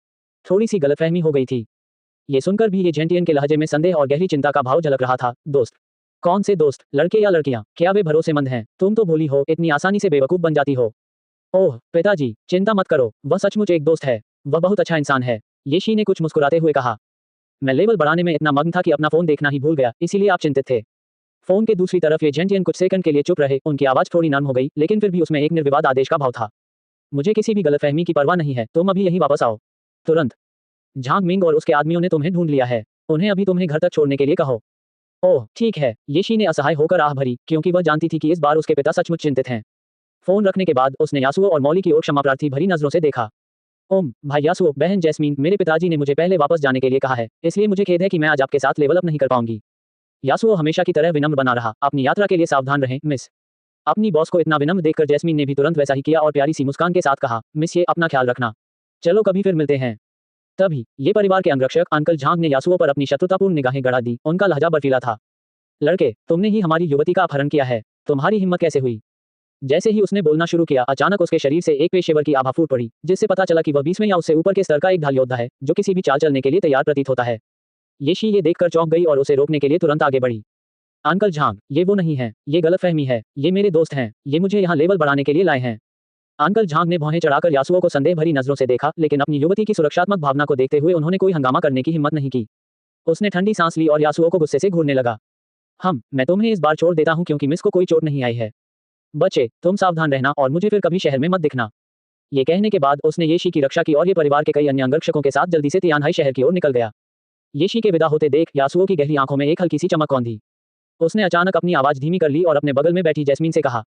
Speaker 1: थोड़ी सी गलतफहमी हो गई थी। ये सुनकर भी ये जेंटियन के लहजे में संदेह और गहरी चिंता का भाव झलक रहा था। दोस्त? कौन से दोस्त? लड़के या लड़कियां? क्या वे भरोसेमंद हैं? तुम तो भोली हो, इतनी आसानी से बेवकूफ बन जाती हो। ओह पिताजी, चिंता मत करो, वह सचमुच एक दोस्त है। वह बहुत अच्छा इंसान है, येशी ने कुछ मुस्कुराते हुए कहा। मैं लेवल बढ़ाने में इतना मग्न था कि अपना फोन देखना ही भूल गया, इसीलिए आप चिंतित थे। फोन के दूसरी तरफ ये जेंटियन कुछ सेकंड के लिए चुप रहे, उनकी आवाज थोड़ी नर्म हो गई, लेकिन फिर भी उसमें एक निर्विवाद आदेश का भाव था। मुझे किसी भी गलतफहमी की परवाह नहीं है, तुम अभी यहीं वापस आओ। तुरंत। झांग मिंग और उसके आदमियों ने तुम्हें ढूंढ लिया है, उन्हें अभी तुम्हें घर तक छोड़ने के लिए कहो। ओह ठीक है, येशी ने असहाय होकर आह भरी, क्योंकि वह जानती थी कि इस बार उसके पिता सचमुच चिंतित हैं। फोन रखने के बाद उसने यासुओ और मौली की ओर क्षमा प्रार्थी भरी नजरों से देखा। ओम भाई यासुओ, बहन जैस्मीन, मेरे पिताजी ने मुझे पहले वापस जाने के लिए कहा है, इसलिए मुझे खेद है कि मैं आज आपके साथ लेवल अप नहीं कर पाऊंगी। यासुओ हमेशा की तरह विनम्र बना रहा। अपनी यात्रा के लिए सावधान रहें मिस। अपनी बॉस को इतना विनम्र देखकर जैस्मीन ने भी तुरंत वैसा ही किया और प्यारी सी मुस्कान के साथ कहा, मिस ये अपना ख्याल रखना। चलो कभी फिर मिलते हैं। तभी ये परिवार के अंगरक्षक अंकल झांग ने यासुओ पर अपनी शत्रुतापूर्ण निगाहें गड़ा दी। उनका लहजा बर्फीला था। लड़के, तुमने ही हमारी युवती का अपहरण किया है, तुम्हारी हिम्मत कैसे हुई? जैसे ही उसने बोलना शुरू किया, अचानक उसके शरीर से एक पेशेवर की आभा फूट पड़ी, जिससे पता चला कि वह 20वें या उससे ऊपर के स्तर का एक ढाल योद्धा है, जो किसी भी चाल चलने के लिए तैयार प्रतीत होता है। येशी ये देखकर चौंक गई और उसे रोकने के लिए तुरंत आगे बढ़ी। अंकल झांग, ये वो नहीं है, ये गलतफहमी है, ये मेरे दोस्त हैं, ये मुझे यहाँ लेवल बढ़ाने के लिए लाए हैं। अंकल झांग ने भौहें चढ़ाकर यासुओ को संदेह भरी नजरों से देखा, लेकिन अपनी युवती की सुरक्षात्मक भावना को देखते हुए उन्होंने कोई हंगामा करने की हिम्मत नहीं की। उसने ठंडी सांस ली और यासुओ को गुस्से से घूरने लगा। मैं तुम्हें इस बार छोड़ देता हूँ क्योंकि मिस को कोई चोट नहीं आई है। बच्चे, तुम सावधान रहना और मुझे फिर कभी शहर में मत दिखना। ये कहने के बाद उसने येशी की रक्षा की और ये परिवार के कई अन्य अंगरक्षकों के साथ जल्दी से तियानहाई शहर की ओर निकल गया। येशी के विदा होते देख यासुओ की गहरी आंखों में एक हल्की सी चमक कौंधी। उसने अचानक अपनी आवाज धीमी कर ली और अपने बगल में बैठी जैस्मीन से कहा,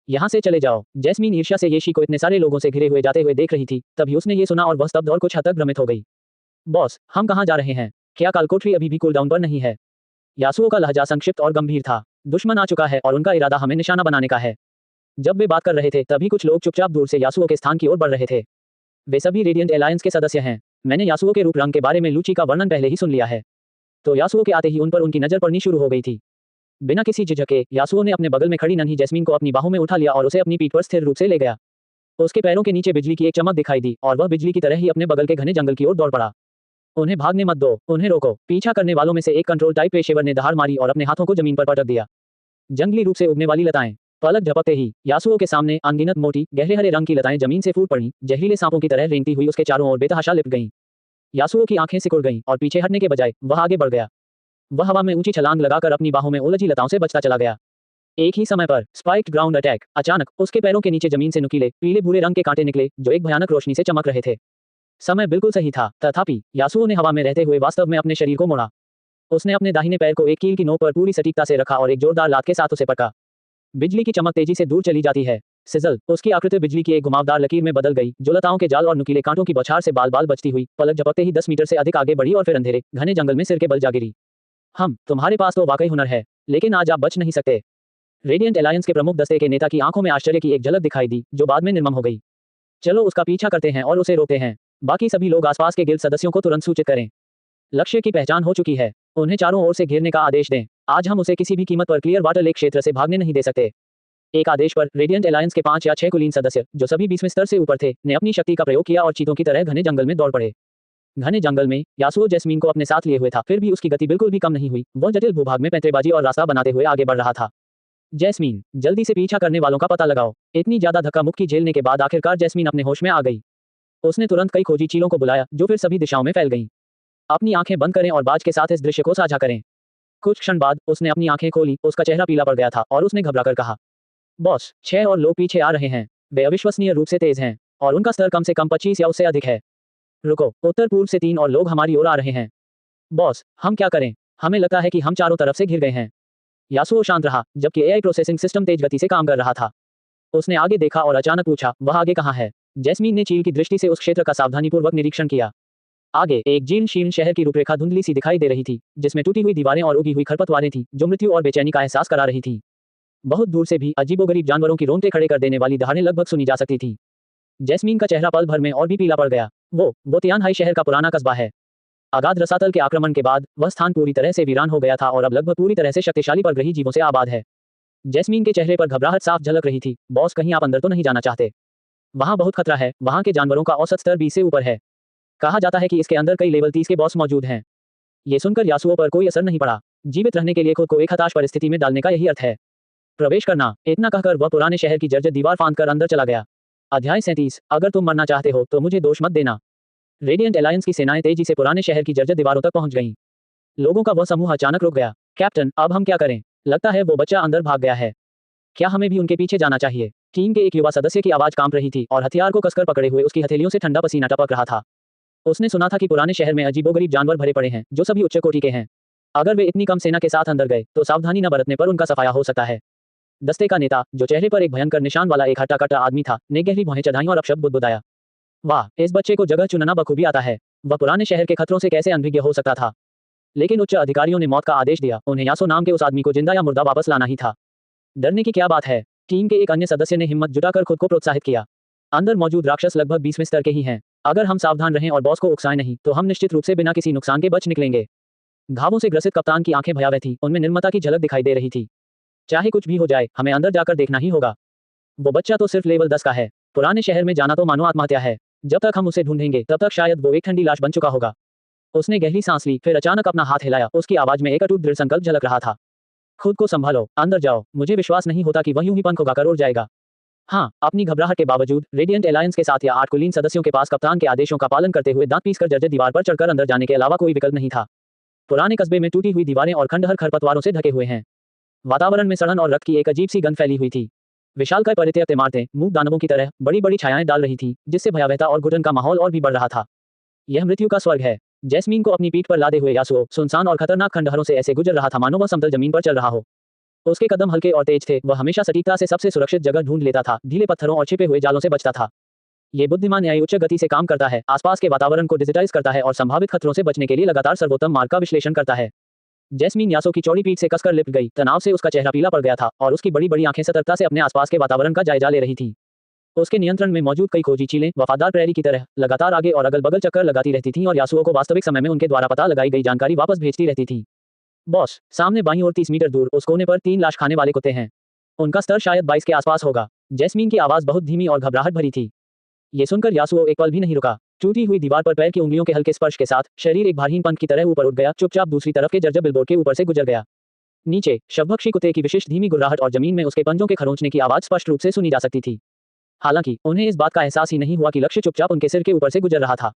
Speaker 1: यहाँ से चले जाओ। जैस्मीन ईर्ष्या से येशी को इतने सारे लोगों से घिरे हुए जाते हुए देख रही थी, तभी उसने ये सुना और वह स्तब्ध और कुछ हद तक भ्रमित हो गई। बॉस, हम कहाँ जा रहे हैं? क्या कालकोठरी अभी भी कूलडाउन पर नहीं है? यासुओ का लहजा संक्षिप्त और गंभीर था। दुश्मन आ चुका है और उनका इरादा हमें निशाना बनाने का है। जब वे बात कर रहे थे तभी कुछ लोग चुपचाप दूर से यासुओ के स्थान की ओर बढ़ रहे थे। वे सभी रेडिएंट अलायंस के सदस्य हैं। मैंने यासुओ के रूप रंग के बारे में लूची का वर्णन पहले ही सुन लिया है। तो यासुओ के आते ही उन पर उनकी नजर पड़नी शुरू हो गई थी। बिना किसी झिझक के यासुओ ने अपने बगल में खड़ी नन्ही जैस्मीन को अपनी बाहों में उठा लिया और उसे अपनी पीठ पर स्थिर रूप से ले गया। उसके पैरों के नीचे बिजली की एक चमक दिखाई दी और वह बिजली की तरह ही अपने बगल के घने जंगल की ओर दौड़ पड़ा। उन्हें भागने मत दो, उन्हें रोको। पीछा करने वालों में से एक कंट्रोल टाइप पेशेवर ने दहाड़ मारी और अपने हाथों को जमीन पर पटक दिया। जंगली रूप से उगने वाली लताएं। पलक झपकते ही यासुओ के सामने अनगिनत मोटी गहरे हरे रंग की लताएं जमीन से फूट पड़ी, जहरीले सांपों की तरह रेंगती हुई उसके चारों ओर बेतहाशा लिपट गईं। यासुओ की आंखें सिकुड़ गईं और पीछे हटने के बजाय वह आगे बढ़ गया। वह हवा में ऊंची छलांग लगाकर अपनी बाहों में उलझी लताओं से बचता चला गया। एक ही समय पर स्पाइक्ड ग्राउंड अटैक। अचानक उसके पैरों के नीचे जमीन से नुकीले पीले भूरे रंग के कांटे निकले, जो एक भयानक रोशनी से चमक रहे थे। समय बिल्कुल सही था, तथापि यासुओ ने हवा में रहते हुए वास्तव में अपने शरीर को मोड़ा। उसने अपने दाहिने पैर को एक कील की नोक पर पूरी सटीकता से रखा और एक जोरदार लात के साथ उसे पटका। बिजली की चमक तेजी से दूर चली जाती है। सिजल, उसकी आकृति बिजली की एक घुमावदार लकीर में बदल गई, जो लताओं के जाल और नुकीले कांटों की बौछार से बाल बाल बचती हुई पलक झपकते ही 10 मीटर से अधिक आगे बढ़ी और फिर अंधेरे घने जंगल में सिर के बल जा गिरी। तुम्हारे पास तो वाकई हुनर है, लेकिन आज आप बच नहीं सकते। रेडिएंट अलायंस के प्रमुख दस्ते के नेता की आंखों में आश्चर्य की एक झलक दिखाई दी, जो बाद में निर्मम हो गई। चलो उसका पीछा करते हैं और उसे रोकते हैं। बाकी सभी लोग आसपास के गिल्ड सदस्यों को तुरंत सूचित करें। लक्ष्य की पहचान हो चुकी है, उन्हें चारों ओर से घेरने का आदेश दें। आज हम उसे किसी भी कीमत पर क्लियर वाटर लेक क्षेत्र से भागने नहीं दे सकते। एक आदेश पर रेडिएंट अलायंस के 5 या 6 कुलीन सदस्य, जो सभी 20वें स्तर से ऊपर थे, ने अपनी शक्ति का प्रयोग किया और चीतों की तरह घने जंगल में दौड़ पड़े। घने जंगल में यासुओ जैस्मीन को अपने साथ लिए हुए था, फिर भी उसकी गति बिल्कुल भी कम नहीं हुई। वह जटिल भूभाग में पैंतरेबाजी और रास्ता बनाते हुए आगे बढ़ रहा था। जैस्मीन, जल्दी से पीछा करने वालों का पता लगाओ। इतनी ज्यादा धक्का मुक्की झेलने के बाद आखिरकार जैस्मीन अपने होश में आ गई। उसने तुरंत कई खोजी चीलों को बुलाया, जो फिर सभी दिशाओं में फैल गईं। अपनी आंखें बंद करें और बाज के साथ इस दृश्य को साझा करें। कुछ क्षण बाद उसने अपनी आंखें खोली, उसका चेहरा पीला पड़ गया था और उसने घबराकर कहा, बॉस, 6 और लोग पीछे आ रहे हैं। वे अविश्वसनीय रूप से तेज हैं और उनका स्तर कम से कम 25 या उससे अधिक है। रुको, उत्तर पूर्व से 3 और लोग हमारी ओर आ रहे हैं। बॉस, हम क्या करें? हमें लगता है कि हम चारों तरफ से घिर गए हैं। यासुओ शांत रहा, जबकि एआई प्रोसेसिंग सिस्टम तेज गति से काम कर रहा था। उसने आगे देखा और अचानक पूछा, वह आगे कहाँ है? जैस्मीन ने चील की दृष्टि से उस क्षेत्र का सावधानीपूर्वक निरीक्षण किया। आगे एक जीर्ण शीर्ण शहर की रूपरेखा धुंधली सी दिखाई दे रही थी, जिसमें टूटी हुई दीवारें और उगी हुई खरपतवारें थीं, जो मृत्यु और बेचैनी का एहसास करा रही थीं। बहुत दूर से भी अजीबोगरीब जानवरों की रोंगटे खड़े कर देने वाली दहाड़ें लगभग सुनी जा सकती थीं। जैस्मीन का चेहरा पल भर में और भी पीला पड़ गया। वो तियानहाई शहर का पुराना कस्बा है। अगाध रसातल के आक्रमण के बाद वह स्थान पूरी तरह से वीरान हो गया था और अब लगभग पूरी तरह से शक्तिशाली परग्रही जीवों से आबाद है। जैस्मीन के चेहरे पर घबराहट साफ झलक रही थी। बॉस, कहीं आप अंदर तो नहीं जाना चाहते? वहां बहुत खतरा है। वहां के जानवरों का औसत स्तर 20 से ऊपर है। कहा जाता है कि इसके अंदर कई लेवल 30 के बॉस मौजूद हैं। ये सुनकर यासुओ पर कोई असर नहीं पड़ा। जीवित रहने के लिए खुद को एक हताश परिस्थिति में डालने का यही अर्थ है। प्रवेश करना। इतना कहकर वह पुराने शहर की जर्जर दीवार फांदकर अंदर चला गया। अध्याय 37। अगर तुम मरना चाहते हो तो मुझे दोष मत देना। रेडिएंट अलायंस की सेनाएं तेजी से पुराने शहर की जर्जर दीवारों तक पहुंच गईं। लोगों का वह समूह अचानक रुक गया। कैप्टन, अब हम क्या करें? लगता है वो बच्चा अंदर भाग गया है। क्या हमें भी उनके पीछे जाना चाहिए? टीम के एक युवा सदस्य की आवाज कांप रही थी और हथियार को कसकर पकड़े हुए उसकी हथेलियों से ठंडा पसीना टपक रहा था। उसने सुना था कि पुराने शहर में अजीबोगरीब जानवर भरे पड़े हैं, जो सभी उच्च कोटि के हैं। अगर वे इतनी कम सेना के साथ अंदर गए तो सावधानी न बरतने पर उनका सफाया हो सकता है। दस्ते का नेता, जो चेहरे पर एक भयंकर निशान वाला एक हट्टा कट्टा आदमी था, ने गहरी भौहें चढ़ाई और अपशब्द बुदबुदाया। वाह, इस बच्चे को जगह चुनना बखूबी आता है। वह पुराने शहर के खतरों से कैसे अनभिज्ञ हो सकता था? लेकिन उच्च अधिकारियों ने मौत का आदेश दिया। उन्हें यासो नाम के उस आदमी को जिंदा या मुर्दा वापस लाना ही था। डरने की क्या बात है? टीम के एक अन्य सदस्य ने हिम्मत जुटाकर खुद को प्रोत्साहित किया। अंदर मौजूद राक्षस लगभग 20वें स्तर के ही हैं। अगर हम सावधान रहें और बॉस को उकसाएं नहीं तो हम निश्चित रूप से बिना किसी नुकसान के बच निकलेंगे। घावों से ग्रसित कप्तान की आंखें भयावह थी, उनमें निर्ममता की झलक दिखाई दे रही थी। चाहे कुछ भी हो जाए, हमें अंदर जाकर देखना ही होगा। वो बच्चा तो सिर्फ लेवल 10 का है। पुराने शहर में जाना तो मानो आत्महत्या है। जब तक हम उसे ढूंढेंगे तब तक शायद वो एक ठंडी लाश बन चुका होगा। उसने गहरी सांस ली, फिर अचानक अपना हाथ हिलाया। उसकी आवाज में एक अटूट दृढ़ संकल्प झलक रहा था। खुद को संभालो, अंदर जाओ। मुझे विश्वास नहीं होता कि वह यूं ही पंख उगाकर उड़ जाएगा। हाँ, अपनी घबराहट के बावजूद रेडिएंट एलायंस के 7 या 8 कुलीन सदस्यों के पास कप्तान के आदेशों का पालन करते हुए दांत पीसकर जर्जर दीवार पर चढ़कर अंदर जाने के अलावा कोई विकल्प नहीं था। पुराने कस्बे में टूटी हुई दीवारें और खंडहर खरपतवारों से ढके हुए हैं। वातावरण में सड़न और रक्त की एक अजीब सी गंध फैली हुई थी। विशालकाय परित्यक्त इमारतें मूक दानवों की तरह बड़ी बड़ी छायाएं डाल रही थीं, जिससे भयावहता और घुटन का माहौल और भी बढ़ रहा था। यह मृत्यु का स्वर्ग है। जैस्मीन को अपनी पीठ पर लादे हुए यासुओ सुनसान और खतरनाक खंडहरों से ऐसे गुजर रहा था मानो वह समतल जमीन पर चल रहा हो। उसके कदम हल्के और तेज थे, वह हमेशा सटीकता से सबसे सुरक्षित जगह ढूंढ लेता था, ढीले पत्थरों और छिपे हुए जालों से बचता था। ये बुद्धिमान न्याय उच्च गति से काम करता है, आसपास के वातावरण को डिजिटाइज करता है और संभावित खतरों से बचने के लिए लगातार सर्वोत्तम मार्ग का विश्लेषण करता है। जैस्मीन यासो की चौड़ी पीठ से कसकर लिपट गई, तनाव से उसका चेहरा पीला पड़ गया था और उसकी बड़ी बड़ी आंखें सतर्कता से अपने आसपास के वातावरण का जायजा ले रही थी। उसके नियंत्रण में मौजूद कई खोजी चीलें वफादार प्रहरी की तरह लगातार आगे और अगल बगल चक्कर लगाती रहती थीं और यासुओ को वास्तविक समय में उनके द्वारा पता लगाई गई जानकारी वापस भेजती रहती थी। बॉस, सामने बाईं ओर 30 मीटर दूर उस कोने पर 3 लाश खाने वाले कुत्ते हैं। उनका स्तर शायद 22 के आसपास होगा। जैस्मीन की आवाज बहुत धीमी और घबराहट भरी थी। ये सुनकर यासुओ एक पल भी नहीं रुका। टूटी हुई दीवार पर पैर की उंगलियों के हल्के स्पर्श के साथ शरीर एक भारहीन पंख की तरह ऊपर उठ गया, चुपचाप दूसरी तरफ के जर्जर बिलबोर्ड के ऊपर से गुजर गया। नीचे शवभक्षी कुत्ते की विशिष्ट धीमी गुर्राहट और जमीन में उसके पंजों के खरोंचने की आवाज स्पष्ट रूप से सुनी जा सकती थी। हालांकि उन्हें इस बात का एहसास ही नहीं हुआ कि लक्ष्य चुपचाप उनके सिर के ऊपर से गुजर रहा था।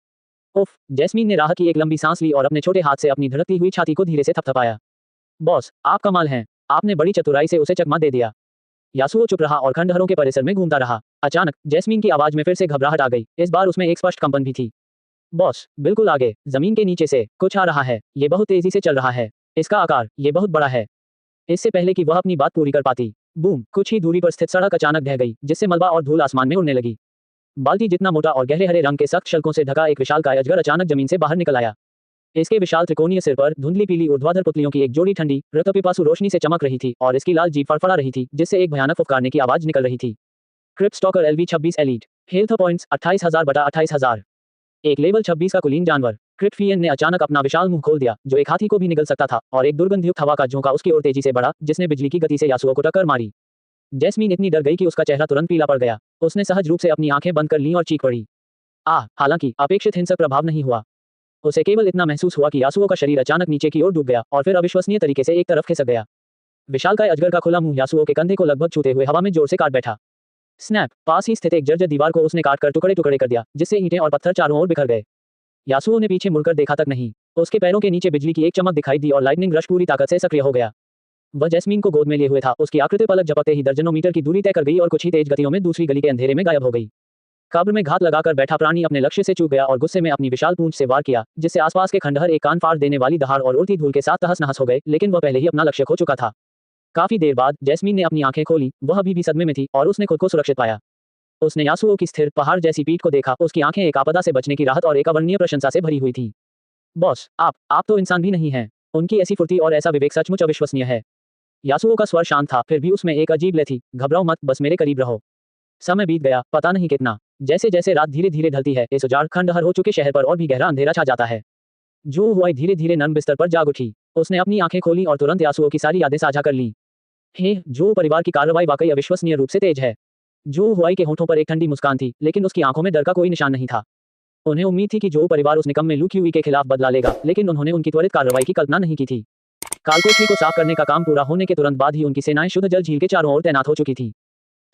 Speaker 1: उफ, जैस्मीन ने राहत की एक लंबी सांस ली और अपने छोटे हाथ से अपनी धड़कती हुई छाती को धीरे से थपथपाया। बॉस, आप कमाल हैं। आपने बड़ी चतुराई से उसे चकमा दे दिया। यासुओ चुप रहा और खंडहरों के परिसर में घूमता रहा। अचानक जैस्मीन की आवाज में फिर से घबराहट आ गई। इस बार उसमें एक स्पष्ट कंपन भी थी। बॉस, बिल्कुल आगे, जमीन के नीचे से कुछ आ रहा है। ये बहुत तेजी से चल रहा है। इसका आकार, ये बहुत बड़ा है। इससे पहले कि वह अपनी बात पूरी कर पाती, बूम, कुछ ही दूरी पर स्थित सड़क अचानक ढह गई, जिससे मलबा और धूल आसमान में उड़ने लगी। बाल्टी जितना मोटा और गहरे हरे रंग के सख्त शल्कों से ढका एक विशालकाय अजगर अचानक जमीन से बाहर निकल आया। इसके विशाल त्रिकोणीय सिर पर धुंधली पीली ऊर्ध्वाधर पुतलियों की एक जोड़ी ठंडी रक्तपिपासु रोशनी से चमक रही थी और इसकी लाल जीभ फड़फड़ा रही थी, जिससे एक भयानक फुफकारने की आवाज निकल रही थी। Crypt stalker LV-26 elite, health points 28,000/28,000। एक लेवल 26 का कुलीन जानवर। क्रिप्टफियन ने अचानक अपना विशाल मुंह खोल दिया, जो एक हाथी को भी निगल सकता था, और एक दुर्गंधयुक्त हवा का झोंका उसकी ओर तेजी से बढ़ा, जिसने बिजली की गति से यासुओ को टक्कर मारी। जैस्मीन इतनी डर गई कि उसका चेहरा तुरंत पीला पड़ गया। उसने सहज रूप से अपनी आंखें बंद कर लीं और चीख पड़ी। हालांकि अपेक्षित हिंसक प्रभाव नहीं हुआ। उसे केवल इतना महसूस हुआ कि यासुओ का शरीर अचानक नीचे की ओर डूब गया और फिर अविश्वसनीय तरीके से एक तरफ खिसक गया। विशालकाय अजगर का खुला मुंह यासुओ के कंधे को लगभग छूते हुए हवा में जोर से काट बैठा। स्नैप! पास ही स्थित एक जर्जर दीवार को उसने काटकर टुकड़े टुकड़े कर दिया, जिससे ईंटें और पत्थर चारों ओर बिखर गए। यासुओ ने पीछे मुड़कर देखा तक नहीं। उसके पैरों के नीचे बिजली की एक चमक दिखाई दी और लाइटनिंग रश पूरी ताकत से सक्रिय हो गया। वह जैस्मीन को गोद में लिए हुए था। उसकी आकृति पलक झपकते ही दर्जनों मीटर की दूरी तय कर गई और कुछ ही तेज गतियों में दूसरी गली के अंधेरे में गायब हो गई। कब्र में घात लगाकर बैठा प्राणी अपने लक्ष्य से चूक गया और गुस्से में अपनी विशाल पूंछ से वार किया, जिससे आसपास के खंडहर एक कान फाड़ देने वाली दहाड़ और उड़ती धूल के साथ तहस नहस हो गए, लेकिन वह पहले ही अपना लक्ष्य खो चुका था। काफी देर बाद जैस्मीन ने अपनी आंखें खोली। वह अभी भी सदमे में थी और उसने खुद को सुरक्षित पाया। उसने यासुओ की स्थिर पहाड़ जैसी पीठ को देखा। उसकी आंखें एक आपदा से बचने की राहत और एक अवर्णनीय प्रशंसा से भरी हुई थी। बॉस, आप तो इंसान भी नहीं हैं। उनकी ऐसी फुर्ती और ऐसा विवेक सचमुच अविश्वसनीय है। यासुओ का स्वर शांत था, फिर भी उसमें एक अजीब लय थी। घबराओ मत, बस मेरे करीब रहो। समय बीत गया, पता नहीं कितना। जैसे जैसे रात धीरे धीरे ढलती है, इस उजाड़ खंडहर हो चुके शहर पर और भी गहरा अंधेरा छा जाता है। जो हुआई धीरे धीरे नर्म बिस्तर पर जाग उठी। उसने अपनी आंखें खोली और तुरंत यासुओ की सारी यादें साझा कर लीं। जो परिवार की कार्रवाई वाकई अविश्वसनीय रूप से तेज है। जो हुआई के होठों पर एक ठंडी मुस्कान थी, लेकिन उसकी आंखों में डर का कोई निशान नहीं था। उन्हें उम्मीद थी कि जो परिवार उस निकम्मे लू क्यूई के खिलाफ बदला लेगा, लेकिन उन्होंने उनकी त्वरित कार्रवाई की कल्पना नहीं की थी। कालकोठरी को साफ करने का काम पूरा होने के तुरंत बाद ही उनकी सेनाएं शुद्ध जल झील के चारों ओर तैनात हो चुकी थी।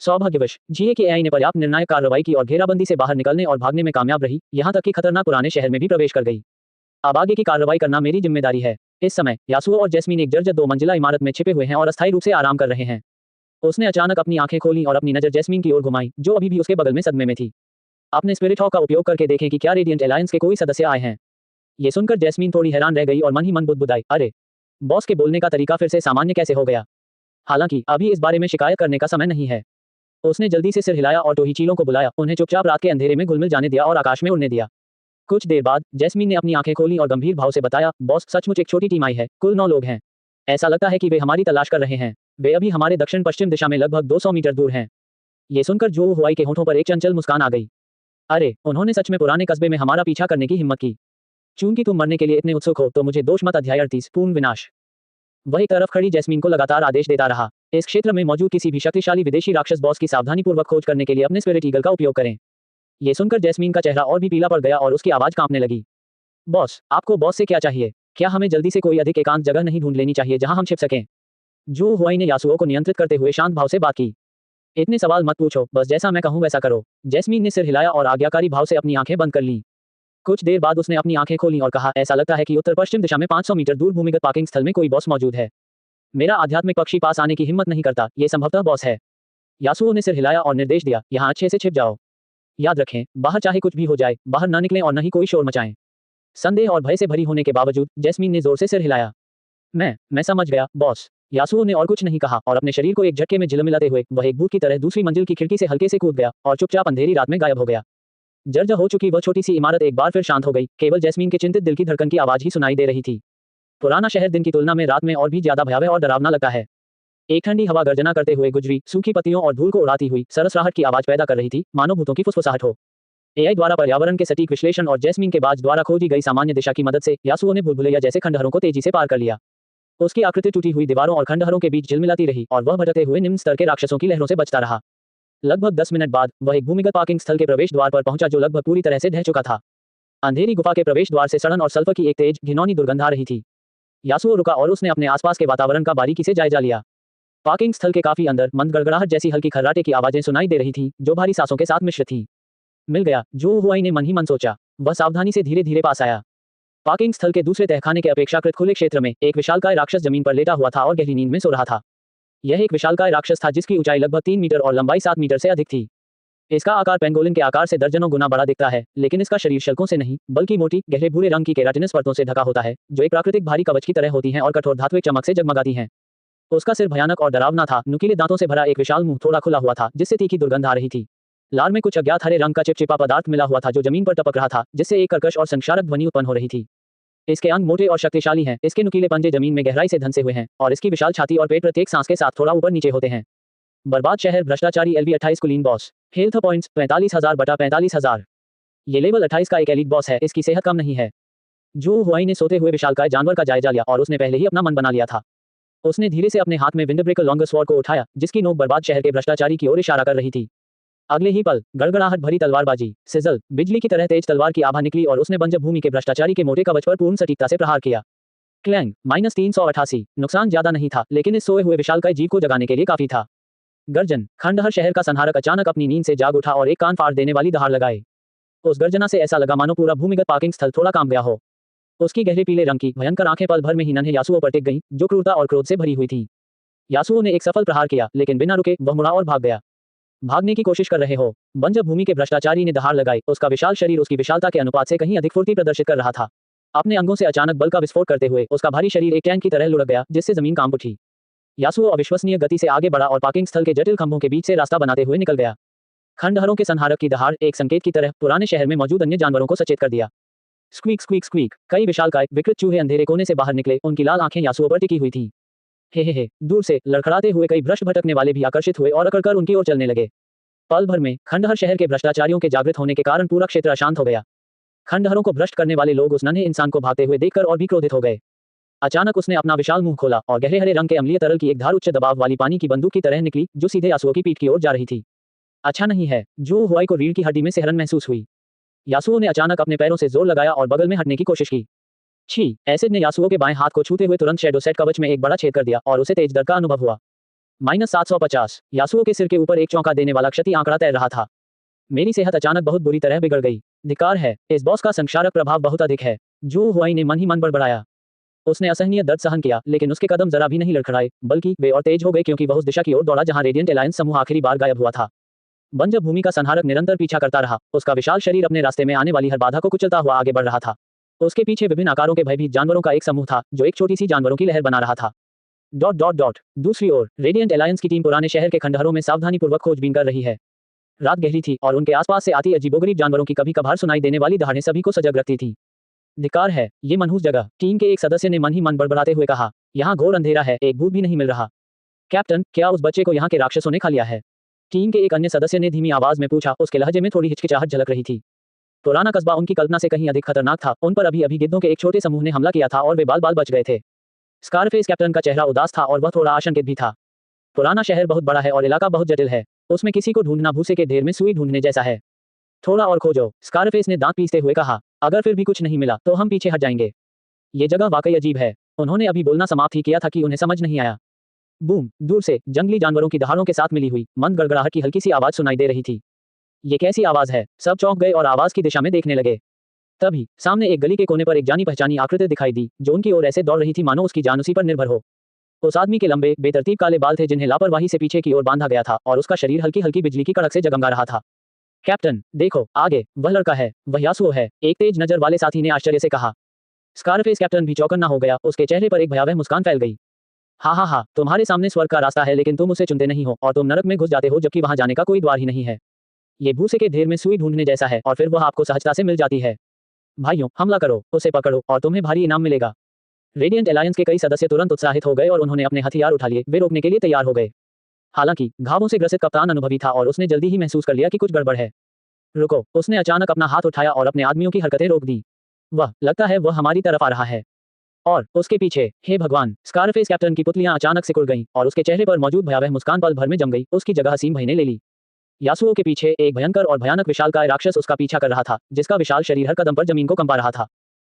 Speaker 1: सौभाग्यवश जीए के एआई ने पर्याप्त निर्णायक कार्रवाई की और घेराबंदी से बाहर निकलने और भागने में कामयाब रही, यहां तक कि खतरनाक पुराने शहर में भी प्रवेश कर गई। अब आगे की कार्रवाई करना मेरी जिम्मेदारी है। इस समय यासुओ और जैस्मीन एक जर्जर 2 मंजिला इमारत में छिपे हुए हैं और अस्थायी रूप से आराम कर रहे हैं। उसने अचानक अपनी आंखें खोलीं और अपनी नजर जैस्मीन की ओर घुमाई, जो अभी भी उसके बगल में सदमे में थी। अपने स्पिरिट हॉक का उपयोग करके देखें कि क्या रेडिएंट एलायंस के कोई सदस्य आए हैं। ये सुनकर जैस्मीन थोड़ी हैरान रह गई और मन ही मन बुदबुदाई, अरे, बॉस के बोलने का तरीका फिर से सामान्य कैसे हो गया। हालांकि अभी इस बारे में शिकायत करने का समय नहीं है। उसने जल्दी से सिर हिलाया और टोहीचीलों को बुलाया, उन्हें चुपचाप रात के अंधेरे में घुलमिल जाने दिया और आकाश में उड़ने दिया। कुछ देर बाद जैस्मीन ने अपनी आंखें खोली और गंभीर भाव से बताया, बॉस, सचमुच एक छोटी टीम आई है, कुल 9 लोग हैं। ऐसा लगता है कि वे हमारी तलाश कर रहे हैं। वे अभी हमारे दक्षिण पश्चिम दिशा में लगभग 200 मीटर दूर हैं। ये सुनकर जो हुआई के होठों पर एक चंचल मुस्कान आ गई। अरे, उन्होंने सच में पुराने कस्बे में हमारा पीछा करने की हिम्मत की। चूंकि तुम मरने के लिए इतने उत्सुक हो तो मुझे दोष मत। अध्याय 38 पूर्ण विनाश। वह एक तरफ खड़ी जैस्मीन को लगातार आदेश देता रहा, इस क्षेत्र में मौजूद किसी भी शक्तिशाली विदेशी राक्षस बॉस की सावधानीपूर्वक खोज करने के लिए अपने स्पिरिट ईगल का उपयोग करें। ये सुनकर जैस्मीन का चेहरा और भी पीला पड़ गया और उसकी आवाज कांपने लगी। बॉस, आपको बॉस से क्या चाहिए? क्या हमें जल्दी से कोई अधिक एकांत जगह नहीं ढूंढ लेनी चाहिए जहां हम छिप सकें? जू हुआई ने यासुओ को नियंत्रित करते हुए शांत भाव से बात की। इतने सवाल मत पूछो, बस जैसा मैं कहूं वैसा करो। जैस्मीन ने सिर हिलाया और आज्ञाकारी भाव से अपनी आंखें बंद कर लीं। कुछ देर बाद उसने अपनी आंखें खोलीं और कहा, ऐसा लगता है कि उत्तर पश्चिम दिशा में 500 मीटर दूर भूमिगत पार्किंग स्थल में कोई बॉस मौजूद है। मेरा आध्यात्मिक पक्षी पास आने की हिम्मत नहीं करता, ये संभवतः बॉस है। यासुओ ने सिर हिलाया और निर्देश दिया, यहाँ अच्छे से छिप जाओ। याद रखें, बाहर चाहे कुछ भी हो जाए, बाहर न निकलें और न ही कोई शोर मचाएं। संदेह और भय से भरी होने के बावजूद जैस्मीन ने जोर से सिर हिलाया। मैं समझ गया, बॉस। यासुओ ने और कुछ नहीं कहा और अपने शरीर को एक झटके में झिलमिलाते हुए वह एक भूत की तरह दूसरी मंजिल की खिड़की से हल्के से कूद गया और चुपचाप अंधेरी रात में गायब हो गया। जर्जर हो चुकी वह छोटी सी इमारत एक बार फिर शांत हो गई, केवल जैस्मीन के चिंतित दिल की धड़कन की आवाज ही सुनाई दे रही थी। पुराना शहर दिन की तुलना में रात में और भी ज्यादा भयावह और डरावना लगता है। एक ठंडी हवा गर्जना करते हुए गुजरी, सूखी पत्तियों और धूल को उड़ाती हुई सरसराहट की आवाज पैदा कर रही थी, मानो भूतों की फुसफुसाहट हो। एआई द्वारा पर्यावरण के सटीक विश्लेषण और जैस्मीन के बाज द्वारा खोजी गई सामान्य दिशा की मदद से यासुओ ने भूलभुलैया जैसे खंडहरों को तेजी से पार कर लिया। उसकी आकृति टूटी हुई दीवारों और खंडहरों के बीच झिलमिलाती रही और वह भटकते हुए निम्न स्तर के राक्षसों की लहरों से बचता रहा। लगभग 10 मिनट बाद वह एक भूमिगत पार्किंग स्थल के प्रवेश द्वार पर पहुंचा जो लगभग पूरी तरह से ढह चुका था। अंधेरी गुफा के प्रवेश द्वार से सड़न और सल्फर की एक तेज घिनौनी दुर्गंध आ रही थी। यासुओ रुका और उसने अपने आसपास के वातावरण का बारीकी से जायजा लिया। पार्किंग स्थल के काफी अंदर मंद गड़गड़ाहट जैसी हल्की खर्राटे की आवाजें सुनाई दे रही थीं, जो भारी सांसों के साथ मिश्रित थीं। मिल गया, जो हुआई ने मन ही मन सोचा। वह सावधानी से धीरे धीरे पास आया। पार्किंग स्थल के दूसरे तहखाने के अपेक्षाकृत खुले क्षेत्र में एक विशालकाय राक्षस जमीन पर लेटा हुआ था और गहरी नींद में सो रहा था। यह एक विशालकाय राक्षस था जिसकी ऊंचाई लगभग 3 मीटर और लंबाई 7 मीटर से अधिक थी। इसका आकार पेंगोलिन के आकार से दर्जनों गुना बड़ा दिखता है, लेकिन इसका शरीर शल्कों से नहीं बल्कि मोटी गहरे भूरे रंग की केराटिनस परतों से ढका होता है, जो एक प्राकृतिक भारी कवच की तरह होती हैं और कठोर धात्विक चमक से जगमगाती हैं। उसका सिर भयानक और डरावना था, नुकीले दांतों से भरा एक विशाल मुंह थोड़ा खुला हुआ था जिससे तीखी दुर्गंध आ रही थी। लार में कुछ अज्ञात हरे रंग का चिपचिपा पदार्थ मिला हुआ था जो जमीन पर टपक रहा था, जिससे एक कर्कश और संक्षारक ध्वनि उत्पन्न हो रही थी। इसके अंग मोटे और शक्तिशाली हैं, इसके नुकीले पंजे जमीन में गहराई से धंसे हुए हैं और इसकी विशाल छाती और पेट प्रत्येक सांस के साथ थोड़ा ऊपर नीचे होते हैं। बर्बाद शहर, भ्रष्टाचारी LV 28 कुलीन बॉस। Health points 45,000/45,000। ये लेवल 28 का एक एलीट बॉस है, इसकी सेहत कम नहीं है। जो हुआई ने सोते हुए विशालकाय जानवर का जायजा लिया और उसने पहले ही अपना मन बना लिया था। उसने धीरे से अपने हाथ में विंडब्रेकर लॉन्गर स्वॉर्ड को उठाया, जिसकी नोक बर्बाद शहर के भ्रष्टाचारी की ओर इशारा कर रही थी। अगले ही पल गड़गड़ाहट भरी तलवारबाजी, सिजल, बिजली की तरह तेज तलवार की आभा निकली और उसने बंजर भूमि के भ्रष्टाचारी के मोटे कवच पर पूर्ण सटीकता से प्रहार किया। क्लैंग -388। नुकसान ज्यादा नहीं था, लेकिन इस सोए हुए विशालकाय जीव को जगाने के लिए काफी था। गर्जन, खंडहर शहर का संहारक अचानक अपनी नींद से जाग उठा और एक कान फाड़ देने वाली दहाड़ लगाए। उस गर्जना से ऐसा लगा मानो पूरा भूमिगत पार्किंग स्थल थोड़ा कांप गया हो। उसकी गहरे पीले रंग की भयंकर आंखें पल भर में ही नन्हे यासुओ पर टिक गईं, जो क्रूरता और क्रोध से भरी हुई थीं। यासुओ ने एक सफल प्रहार किया, लेकिन बिना रुके वह मुड़ा और भाग गया। भागने की कोशिश कर रहे हो? बंजर भूमि के भ्रष्टाचारी ने दहाड़ लगाई। उसका विशाल शरीर उसकी विशालता के अनुपात से कहीं अधिक फुर्ती प्रदर्शित कर रहा था। अपने अंगों से अचानक बल का विस्फोट करते हुए उसका भारी शरीर एक टैंक की तरह लुढ़क गया, जिससे जमीन कांप उठी। यासुओ अविश्वसनीय गति से आगे बढ़ा और पार्किंग स्थल के जटिल खंभों के बीच से रास्ता बनाते हुए निकल गया। खंडहरों के संहारक की दहाड़ एक संकेत की तरह पुराने शहर में मौजूद अन्य जानवरों को सचेत कर दिया। Squeak squeak squeak. कई विशालकाय विकृत चूहे अंधेरे कोने से बाहर निकले, उनकी लाल आंखें यासुओ पर टिकी हुई थीं। हे। दूर से लड़खड़ाते हुए कई भ्रष्ट भटकने वाले भी आकर्षित हुए और अकड़कर उनकी ओर चलने लगे। पल भर में खंडहर शहर के भ्रष्टाचारियों के जागृत होने के कारण पूरा क्षेत्र अशांत हो गया। खंडहरों को भ्रष्ट करने वाले लोग उस नन्हे इंसान को भागते हुए देखकर और भी क्रोधित हो गए। अचानक उसने अपना विशाल मुंह खोला और गहरे हरे रंग के अम्लीय तरल की एक धार उच्च दबाव वाली पानी की बंदूक की तरह निकली, जो सीधे यासुओ की पीठ की ओर जा रही थी। अच्छा नहीं है। जो हुआई को रीढ़ की हड्डी में सिहरन महसूस हुई। यासुओ ने अचानक अपने पैरों से जोर लगाया और बगल में हटने की कोशिश की। छी! एसिड ने यासुओ के बाएं हाथ को छूते हुए तुरंत शैडो सेट कवच में एक बड़ा छेद कर दिया और उसे तेज दर्द का अनुभव हुआ। -750। यासुओ के सिर के ऊपर एक चौंका देने वाला क्षति आंकड़ा तैर रहा था। मेरी सेहत अचानक बहुत बुरी तरह बिगड़ गई। धिक्कार है, इस बॉस का संक्षारक प्रभाव बहुत अधिक है। जो हुआई ने मन ही मन बड़बड़ाया। उसने असहनीय दर्द सहन किया, लेकिन उसके कदम जरा भी नहीं लड़खड़ाए, बल्कि वे और तेज हो गए क्योंकि वह उस दिशा की ओर दौड़ा जहां रेडिएंट अलायंस समूह आखिरी बार गायब हुआ था। बंजर भूमि का संहारक निरंतर पीछा करता रहा। उसका विशाल शरीर अपने रास्ते में आने वाली हर बाधा को कुचलता हुआ आगे बढ़ रहा था। उसके पीछे विभिन्न आकारों के भयभीत जानवरों का एक समूह था, जो एक छोटी सी जानवरों की लहर बना रहा था। ... दूसरी ओर रेडिएंट अलायंस की टीम पुराने शहर के खंडहरों में सावधानीपूर्वक खोजबीन कर रही है। रात गहरी थी और उनके आसपास से आती अजीबोगरीब जानवरों की कभी कभार सुनाई देने वाली दहाड़ें सभी को सजग रखती थीं। धिक्कार है, ये मनहूस जगह। टीम के एक सदस्य ने मन ही मन बड़बड़ाते हुए कहा। यहाँ घोर अंधेरा है, एक भूत भी नहीं मिल रहा। कैप्टन, क्या उस बच्चे को यहाँ के राक्षसों ने खा लिया है? टीम के एक अन्य सदस्य ने धीमी आवाज में पूछा। उसके लहजे में थोड़ी हिचकिचाहट झलक रही थी। पुराना कस्बा उनकी कल्पना से कहीं अधिक खतरनाक था। उन पर अभी अभी गिद्धों के एक छोटे समूह ने हमला किया था और वे बाल बाल बच गए थे। स्कारफेस कैप्टन का चेहरा उदास था और वह थोड़ा आशंकित भी था। पुराना शहर बहुत बड़ा है और इलाका बहुत जटिल है। उसमें किसी को ढूंढना भूसे के ढेर में सुई ढूंढने जैसा है। थोड़ा और खोजो, स्कारफेस ने दांत पीसते हुए कहा। अगर फिर भी कुछ नहीं मिला तो हम पीछे हट जाएंगे। ये जगह वाकई अजीब है। उन्होंने अभी बोलना समाप्त ही किया था कि उन्हें समझ नहीं आया। बूम! दूर से जंगली जानवरों की दहाड़ों के साथ मिली हुई मंद गड़गड़ाहट की हल्की सी आवाज सुनाई दे रही थी। ये कैसी आवाज है? सब चौंक गए और आवाज की दिशा में देखने लगे। तभी सामने एक गली के कोने पर एक जानी पहचानी आकृति दिखाई दी, जो उनकी ओर ऐसे दौड़ रही थी मानो उसकी जान उसी पर निर्भर हो। उस आदमी के लंबे बेतरतीब काले बाल थे जिन्हें लापरवाही से पीछे की ओर बांधा गया था और उसका शरीर हल्की हल्की बिजली की कड़क से जगमगा रहा था। कैप्टन, देखो आगे, वह लड़का है, वह यासुओ है, एक तेज नजर वाले साथी ने आश्चर्य से कहा। स्कारफेस कैप्टन भी चौकन्ना हो गया, उसके चेहरे पर एक भयावह मुस्कान फैल गई। हाँ, तुम्हारे सामने स्वर्ग का रास्ता है लेकिन तुम उसे चुनते नहीं हो और तुम नरक में घुस जाते हो जबकि वहां जाने का कोई द्वार ही नहीं है। ये भूसे के ढेर में सुई ढूंढने जैसा है और फिर वह आपको सहजता से मिल जाती है। भाइयों, हमला करो, उसे पकड़ो और तुम्हें भारी इनाम मिलेगा। रेडिएंट अलायंस के कई सदस्य तुरंत उत्साहित हो गए और उन्होंने अपने हथियार उठा लिए। वे रोकने के लिए तैयार हो गए। हालांकि घावों से ग्रसित कप्तान अनुभवी था और उसने जल्दी ही महसूस कर लिया कि कुछ गड़बड़ है। रुको, उसने अचानक अपना हाथ उठाया और अपने आदमियों की हरकतें रोक दी। वह लगता है वह हमारी तरफ आ रहा है। और उसके पीछे, हे भगवान, स्कारफेस कैप्टन की पुतलियां अचानक सिकुड़ गईं और उसके चेहरे पर मौजूद भयावह मुस्कान पल भर में जम गई। उसकी जगह हसीन भय ने ले ली। यासुओ के पीछे एक भयंकर और भयानक विशालकाय राक्षस उसका पीछा कर रहा था, जिसका विशाल शरीर हर कदम पर जमीन को कंपा रहा था।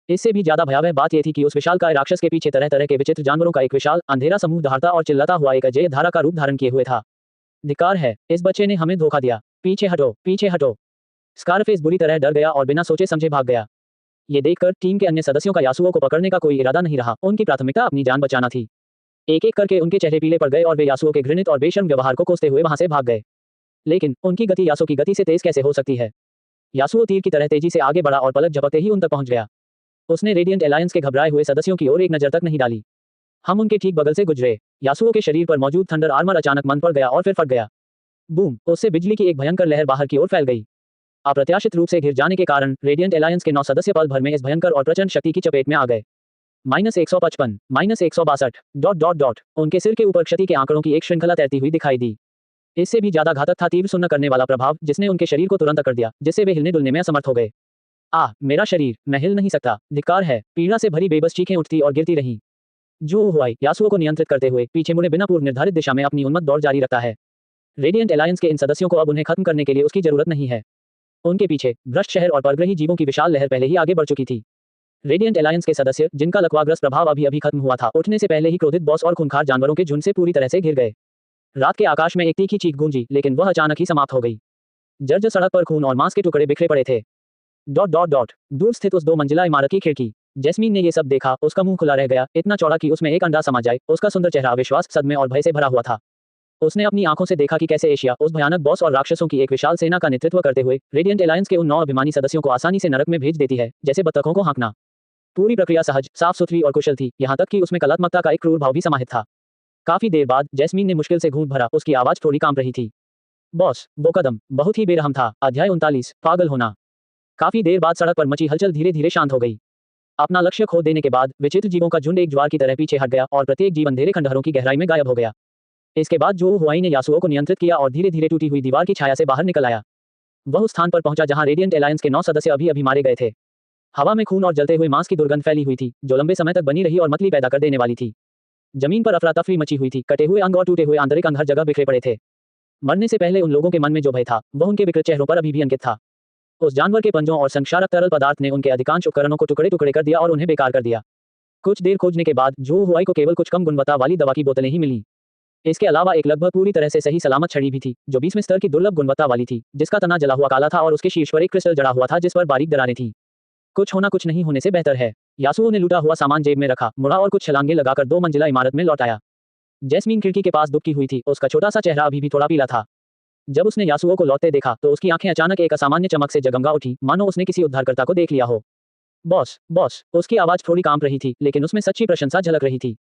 Speaker 1: इससे भी ज्यादा भयावह बात यह थी कि उस विशालकाय राक्षस के पीछे तरह तरह के विचित्र जानवरों का एक विशाल अंधेरा समूह दहाड़ता और चिल्लाता हुआ एक अजय धारा का रूप धारण किए हुए था। धिक्कार है, इस बच्चे ने हमें धोखा दिया। पीछे हटो, पीछे हटो। स्कारफेस बुरी तरह डर गया और बिना सोचे समझे भाग गया। ये देखकर टीम के अन्य सदस्यों का यासुओ को पकड़ने का कोई इरादा नहीं रहा। उनकी प्राथमिकता अपनी जान बचाना थी। एक एक करके उनके चेहरे पीले पड़ गए और वे यासुओ के घृणित और बेशर्म व्यवहार को कोसते हुए वहां से भाग गए। लेकिन उनकी गति यासुओ की गति से तेज कैसे हो सकती है? यासुओ तीर की तरह तेजी से आगे बढ़ा और पलक झपकते ही उन तक पहुंच गया। उसने रेडिएंट अलायंस के घबराए हुए सदस्यों की ओर एक नजर तक नहीं डाली। हम उनके ठीक बगल से गुजरे। यासुओ के शरीर पर मौजूद थंडर आर्मर अचानक मंद पड़ गया और फिर फट गया। बूम! उससे बिजली की एक भयंकर लहर बाहर की ओर फैल गई। अप्रत्याशित रूप से घिर जाने के कारण रेडिएंट अलायंस के 9 सदस्य पल भर में इस भयंकर और प्रचंड शक्ति की चपेट में आ गए। -155, -162... उनके सिर के ऊपर क्षति के आंकड़ों की एक श्रृंखला तैरती हुई दिखाई दी। इससे भी ज्यादा घातक था तीव्र सुन्न करने वाला प्रभाव, जिसने उनके शरीर को तुरंत अकड़ दिया, जिससे वे हिलने डुलने में असमर्थ हो गए। मेरा शरीर, मैं हिल नहीं सकता। धिक्कार है। पीड़ा से भरी बेबस चीखें उठती और गिरती रहीं। जू हुआई यासुओ को नियंत्रित करते हुए पीछे मुड़े बिना पूर्व निर्धारित दिशा में अपनी उन्मत्त दौड़ जारी रखता है। रेडिएंट अलायंस के इन सदस्यों को अब उन्हें खत्म करने के लिए उसकी जरूरत नहीं है। उनके पीछे भ्रष्ट शहर और परग्रही जीवों की विशाल लहर पहले ही आगे बढ़ चुकी थी। रेडिएंट अलायंस के सदस्य, जिनका लकवाग्रस्त प्रभाव अभी अभी खत्म हुआ था, उठने से पहले ही क्रोधित बॉस और खूंखार जानवरों के झुंड से पूरी तरह से घिर गए। रात के आकाश में एक तीखी चीख गूंजी, लेकिन वह अचानक ही समाप्त हो गई। जर्जर सड़क पर खून और मांस के टुकड़े बिखरे पड़े थे। दूर स्थित उस 2 मंजिला इमारत की खिड़की। जैस्मीन ने ये सब देखा, उसका मुंह खुला रह गया, इतना चौड़ा कि उसमें एक अंडा समा जाए। उसका सुंदर चेहरा अविश्वास, सदमे और भय से भरा हुआ था। उसने अपनी आंखों से देखा कि कैसे एशिया, उस भयानक बॉस और राक्षसों की एक विशाल सेना का नेतृत्व करते हुए, रेडिएंट अलायंस के उन 9 अभिमानी सदस्यों को आसानी से नरक में भेज देती है, जैसे बत्तखों को हाँकना। पूरी प्रक्रिया सहज, साफ सुथरी और कुशल थी, यहाँ तक कि उसमें कलात्मकता का एक क्रूर भाव भी समाहित था। काफी देर बाद जैस्मीन ने मुश्किल से घूंट भरा, उसकी आवाज थोड़ी कांप रही थी। बॉस, वो कदम बहुत ही बेरहम था। अध्याय 39, पागल होना। काफी देर बाद सड़क पर मची हलचल धीरे धीरे शांत हो गई। अपना लक्ष्य खो देने के बाद विचित्र जीवों का झुंड एक ज्वार की तरह पीछे हट गया और प्रत्येक जीव अंधेरे खंडहरों की गहराई में गायब हो गया। इसके बाद जू हुआई ने यासुओ को नियंत्रित किया और धीरे धीरे टूटी हुई दीवार की छाया से बाहर निकल आया। वह उस स्थान पर पहुंचा जहां रेडिएंट अलायंस के 9 सदस्य अभी अभी मारे गए थे। हवा में खून और जलते हुए मांस की दुर्गंध फैली हुई थी, जो लंबे समय तक बनी रही और मतली पैदा कर देने वाली थी। जमीन पर अफरा तफरी मची हुई थी, कटे हुए अंग और टूटे हुए आंतरिक अंग हर जगह बिखरे पड़े थे। मरने से पहले उन लोगों के मन में जो भय था, वह उनके विकृत चेहरों पर अभी भी अंकित था। उस जानवर के पंजों और संक्षारक तरल पदार्थ ने उनके अधिकांश उपकरणों को टुकड़े टुकड़े कर दिया और उन्हें बेकार कर दिया। कुछ देर खोजने के बाद जू हुआई को केवल कुछ कम गुणवत्ता वाली दवा की बोतलें ही मिली। इसके अलावा एक लगभग पूरी तरह से सही सलामत छड़ी भी थी, जो 20वें स्तर की दुर्लभ गुणवत्ता वाली थी, जिसका तना जला हुआ काला था और उसके शीर्ष पर एक क्रिस्टल जड़ा हुआ था जिस पर बारीक दरारें थीं। कुछ होना कुछ नहीं होने से बेहतर है। यासुओ ने लूटा हुआ सामान जेब में रखा, मुड़ा और कुछ छलांगे लगाकर 2 मंजिला इमारत में लौट आया। जैस्मीन खिड़की के पास दुबकी हुई थी, उसका छोटा सा चेहरा अभी भी थोड़ा पीला था। जब उसने यासुओ को लौटते देखा तो उसकी आंखें अचानक एक असामान्य चमक से जगमगा उठी, मानो उसने किसी उद्धारकर्ता को देख लिया हो। बॉस, बॉस, उसकी आवाज थोड़ी कांप रही थी, लेकिन उसमें सच्ची प्रशंसा झलक रही थी।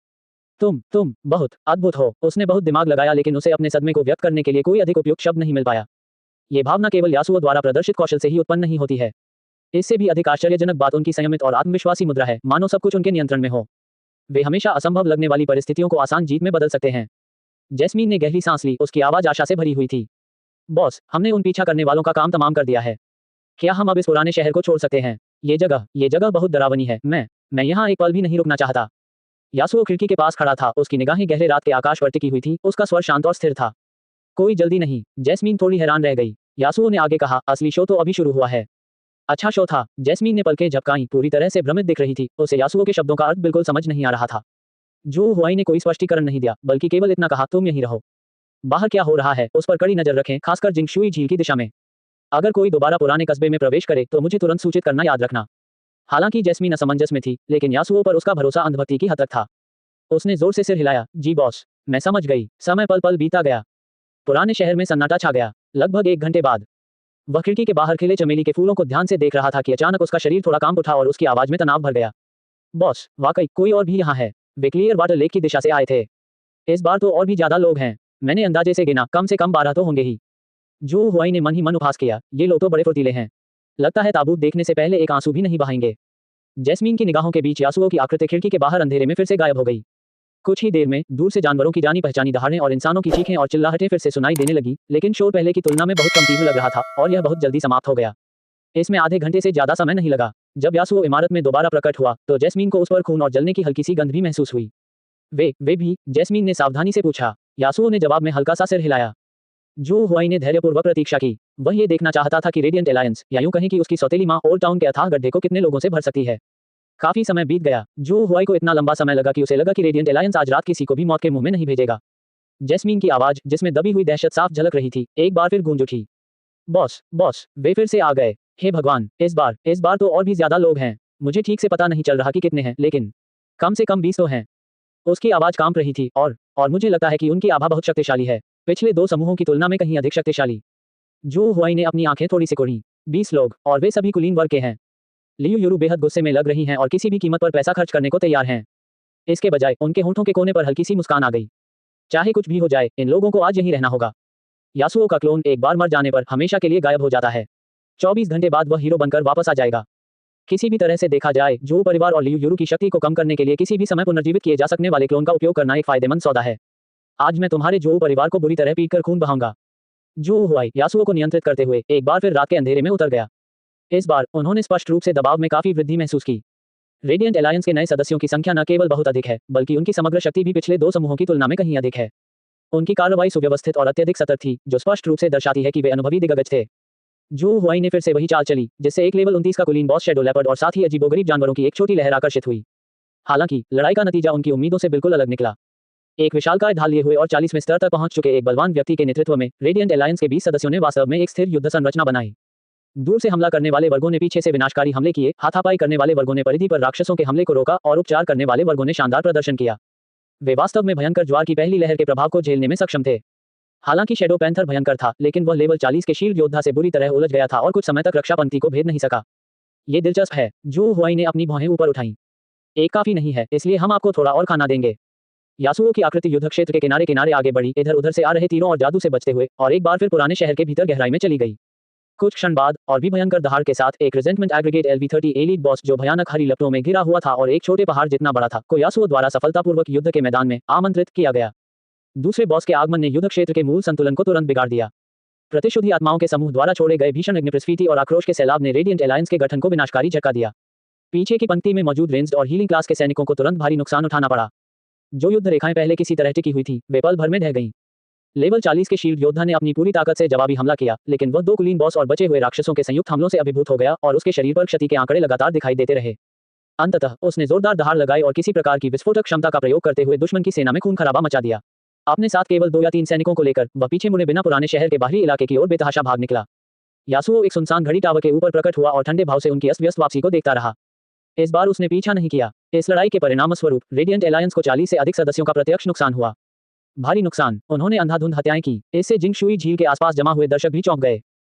Speaker 1: तुम बहुत अद्भुत हो। उसने बहुत दिमाग लगाया, लेकिन उसे अपने सदमे को व्यक्त करने के लिए कोई अधिक उपयुक्त शब्द नहीं मिल पाया। ये भावना केवल यासुओ द्वारा प्रदर्शित कौशल से ही उत्पन्न नहीं होती है। इससे भी अधिक आश्चर्यजनक बात उनकी संयमित और आत्मविश्वासी मुद्रा है, मानो सब कुछ उनके नियंत्रण में हो। वे हमेशा असंभव लगने वाली परिस्थितियों को आसान जीत में बदल सकते हैं। जैस्मीन ने गहरी सांस ली, उसकी आवाज आशा से भरी हुई थी। बॉस, हमने उन पीछा करने वालों का काम तमाम कर दिया है। क्या हम अब इस पुराने शहर को छोड़ सकते हैं? ये जगह बहुत डरावनी है। मैं यहाँ एक पल भी नहीं रुकना चाहता। यासुओ खिड़की के पास खड़ा था, उसकी निगाहें गहरे रात के आकाश पर टिकी हुई थी, उसका स्वर शांत और स्थिर था। कोई जल्दी नहीं। जैस्मीन थोड़ी हैरान रह गई। यासुओ ने आगे कहा, असली शो तो अभी शुरू हुआ है। अच्छा शो था। जैस्मीन ने पलकें झपकाईं, पूरी तरह से भ्रमित दिख रही थी, उसे यासुओ के शब्दों का अर्थ बिल्कुल समझ नहीं आ रहा था। जो हुआई ने कोई स्पष्टीकरण नहीं दिया, बल्कि केवल इतना कहा, तुम यहीं रहो। बाहर क्या हो रहा है, उस पर कड़ी नजर रखें, खासकर जिंगशुई झील की दिशा में। अगर कोई दोबारा पुराने कस्बे में प्रवेश करे तो मुझे तुरंत सूचित करना याद रखना। हालांकि जैस्मीन असमंजस में थी, लेकिन यासुओ पर उसका भरोसा अंधभक्ति की हद तक था। उसने जोर से सिर हिलाया, जी बॉस, मैं समझ गई। समय पल पल बीता गया। पुराने शहर में सन्नाटा छा गया। लगभग 1 घंटे बाद वह खिड़की के बाहर खिले चमेली के फूलों को ध्यान से देख रहा था कि अचानक उसका शरीर थोड़ा कांप उठा और उसकी आवाज में तनाव भर गया। बॉस, वाकई कोई और भी यहाँ है। वे क्लियर वाटर लेक की दिशा से आए थे। इस बार तो और भी ज्यादा लोग हैं। मैंने अंदाजे से गिना, कम से कम 12 तो होंगे ही। जो हुआई ने मन ही मन उपहास किया, ये लोग तो बड़े फुर्तीले हैं। लगता है ताबूत देखने से पहले एक आंसू भी नहीं बहाएंगे। जैस्मीन की निगाहों के बीच यासुओ की आकृति खिड़की के बाहर अंधेरे में फिर से गायब हो गई। कुछ ही देर में दूर से जानवरों की जानी पहचानी दहाड़ें और इंसानों की चीखें और चिल्लाहटें फिर से सुनाई देने लगी, लेकिन शोर पहले की तुलना में बहुत कम तीव्र लग रहा था और यह बहुत जल्दी समाप्त हो गया। इसमें आधे घंटे से ज्यादा समय नहीं लगा। जब यासुओ इमारत में दोबारा प्रकट हुआ तो जैस्मीन को उस पर खून और जलने की हल्की सी गंध भी महसूस हुई। वे भी? जैस्मीन ने सावधानी से पूछा। यासुओ ने जवाब में हल्का सा सिर हिलाया। जो हुआई ने धैर्यपूर्वक प्रतीक्षा की। वह ये देखना चाहता था कि रेडिएंट एलायंस, या यूं कहें कि उसकी सौतेली मां, ओल्ड टाउन के अथाह गड्ढे को कितने लोगों से भर सकती है। काफी समय बीत गया। जो हुआई को इतना लंबा समय लगा कि उसे लगा कि रेडिएंट एलायंस आज रात किसी को भी मौत के मुंह में नहीं भेजेगा। जैस्मीन की आवाज, जिसमें दबी हुई दहशत साफ झलक रही थी, एक बार फिर गूंज उठी। बॉस, बॉस, वे फिर से आ गए। हे भगवान, इस बार तो और भी ज्यादा लोग हैं। मुझे ठीक से पता नहीं चल रहा कि कितने हैं, लेकिन कम से कम 20 तो हैं। उसकी आवाज कांप रही थी और मुझे लगता है कि उनकी आभा बहुत शक्तिशाली है, पिछले 2 समूहों की तुलना में कहीं अधिक शक्तिशाली। जो हुआई ने अपनी आंखें थोड़ी सिकुड़ी। 20 लोग, और वे सभी कुलीन वर्ग के हैं। लियू यूरू बेहद गुस्से में लग रही हैं और किसी भी कीमत पर पैसा खर्च करने को तैयार हैं। इसके बजाय उनके होंठों के कोने पर हल्की सी मुस्कान आ गई। चाहे कुछ भी हो जाए, इन लोगों को आज यहीं रहना होगा। यासुओ का क्लोन एक बार मर जाने पर हमेशा के लिए गायब हो जाता है। 24 घंटे बाद वह हीरो बनकर वापस आ जाएगा। किसी भी तरह से देखा जाए, जो परिवार और लियू यूरू की शक्ति को कम करने के लिए किसी भी समय पुनर्जीवित किए जा सकने वाले क्लोन का उपयोग करना एक फायदेमंद सौदा है। आज मैं तुम्हारे जो परिवार को बुरी तरह पीटकर खून बहाऊंगा। जो हुआई यासुओ को नियंत्रित करते हुए एक बार फिर रात के अंधेरे में उतर गया। इस बार उन्होंने स्पष्ट रूप से दबाव में काफी वृद्धि महसूस की। रेडिएंट एलायंस के नए सदस्यों की संख्या न केवल बहुत अधिक है, बल्कि उनकी समग्र शक्ति भी पिछले 2 समूहों की तुलना में कहीं अधिक है। उनकी कार्रवाई सुव्यवस्थित और अत्यधिक सतर्क थी, जो स्पष्ट रूप से दर्शाती है कि वे अनुभवी दिग्गज थे। जो हुआई ने फिर से वही चाल चली, जिससे एक लेवल 29 का कुलीन बॉस शैडो लेपर्ड और साथ ही अजीबोगरीब जानवरों की एक छोटी लहर आकर्षित हुई। हालांकि लड़ाई का नतीजा उनकी उम्मीदों से बिल्कुल अलग निकला। एक विशालकाय ढाल लिए हुए और 40वें स्तर तक पहुंच चुके एक बलवान व्यक्ति के नेतृत्व में रेडिएंट एलायंस के 20 सदस्यों ने वास्तव में एक स्थिर युद्ध संरचना बनाई। दूर से हमला करने वाले वर्गों ने पीछे से विनाशकारी हमले किए, हाथापाई करने वाले वर्गों ने परिधि पर राक्षसों के हमले को रोका और उपचार करने वाले वर्गों ने शानदार प्रदर्शन किया। वे वास्तव में भयंकर ज्वार की पहली लहर के प्रभाव को झेलने में सक्षम थे। हालांकि शैडो पैंथर भयंकर था, लेकिन वह लेवल 40 के शील्ड योद्धा से बुरी तरह उलझ गया था और कुछ समय तक रक्षा पंक्ति को भेद नहीं सका। ये दिलचस्प है। जो हुआई ने अपनी भौहें ऊपर उठाईं। एक काफी नहीं है, इसलिए हम आपको थोड़ा और खाना देंगे। यासुओ की आकृति युद्ध क्षेत्र के किनारे किनारे आगे बढ़ी, इधर उधर से आ रहे तीरों और जादू से बचते हुए, और एक बार फिर पुराने शहर के भीतर गहराई में चली गई। कुछ क्षण बाद और भी भयंकर दहाड़ के साथ एक रेजेंटमेंट एग्रीगेट LV-30 एलीट बॉस, जो भयानक हरी लपटों में घिरा हुआ था और एक छोटे पहाड़ जितना बड़ा था, को यासुओ द्वारा सफलतापूर्वक युद्ध के मैदान में आमंत्रित किया गया। दूसरे बॉस के आगमन ने युद्ध क्षेत्र के मूल संतुलन को तुरंत बिगाड़ दिया। प्रतिशुद्धि आत्माओं के समूह द्वारा छोड़े गए भीषण अग्निप्रस्फीति और आक्रोश के सैलाब ने रेडिएंट एलायंस के गठन को विनाशकारी झटका दिया। पीछे की पंक्ति में मौजूद रेंज्ड और हीलिंग क्लास के सैनिकों को तुरंत भारी नुकसान उठाना पड़ा। जो युद्ध रेखाएं पहले किसी तरह टिकी हुई थी, वे पल भर में ढह गईं। लेवल 40 के शील्ड योद्धा ने अपनी पूरी ताकत से जवाबी हमला किया, लेकिन वह 2 कुलीन बॉस और बचे हुए राक्षसों के संयुक्त हमलों से अभिभूत हो गया और उसके शरीर पर क्षति के आंकड़े लगातार दिखाई देते रहे। अंततः उसने जोरदार दहाड़ लगाई और किसी प्रकार की विस्फोटक क्षमता का प्रयोग करते हुए दुश्मन की सेना में खून खराबा मचा दिया। अपने साथ केवल 2 या 3 सैनिकों को लेकर वह पीछे मुड़े बिना पुराने शहर के बाहरी इलाके की ओर बेतहाशा भाग निकला। यासुओ एक सुनसान घड़ी टावर के ऊपर प्रकट हुआ और ठंडे भाव से उनकी अस्त व्यस्त वापसी को देखता रहा। इस बार उसने पीछा नहीं किया। इस लड़ाई के परिणामस्वरूप रेडिएंट एलायंस को 40 से अधिक सदस्यों का प्रत्यक्ष नुकसान हुआ। भारी नुकसान। उन्होंने अंधाधुंध हत्याएं की। इससे जिंगशुई झील के आसपास जमा हुए दर्शक भी चौंक गए।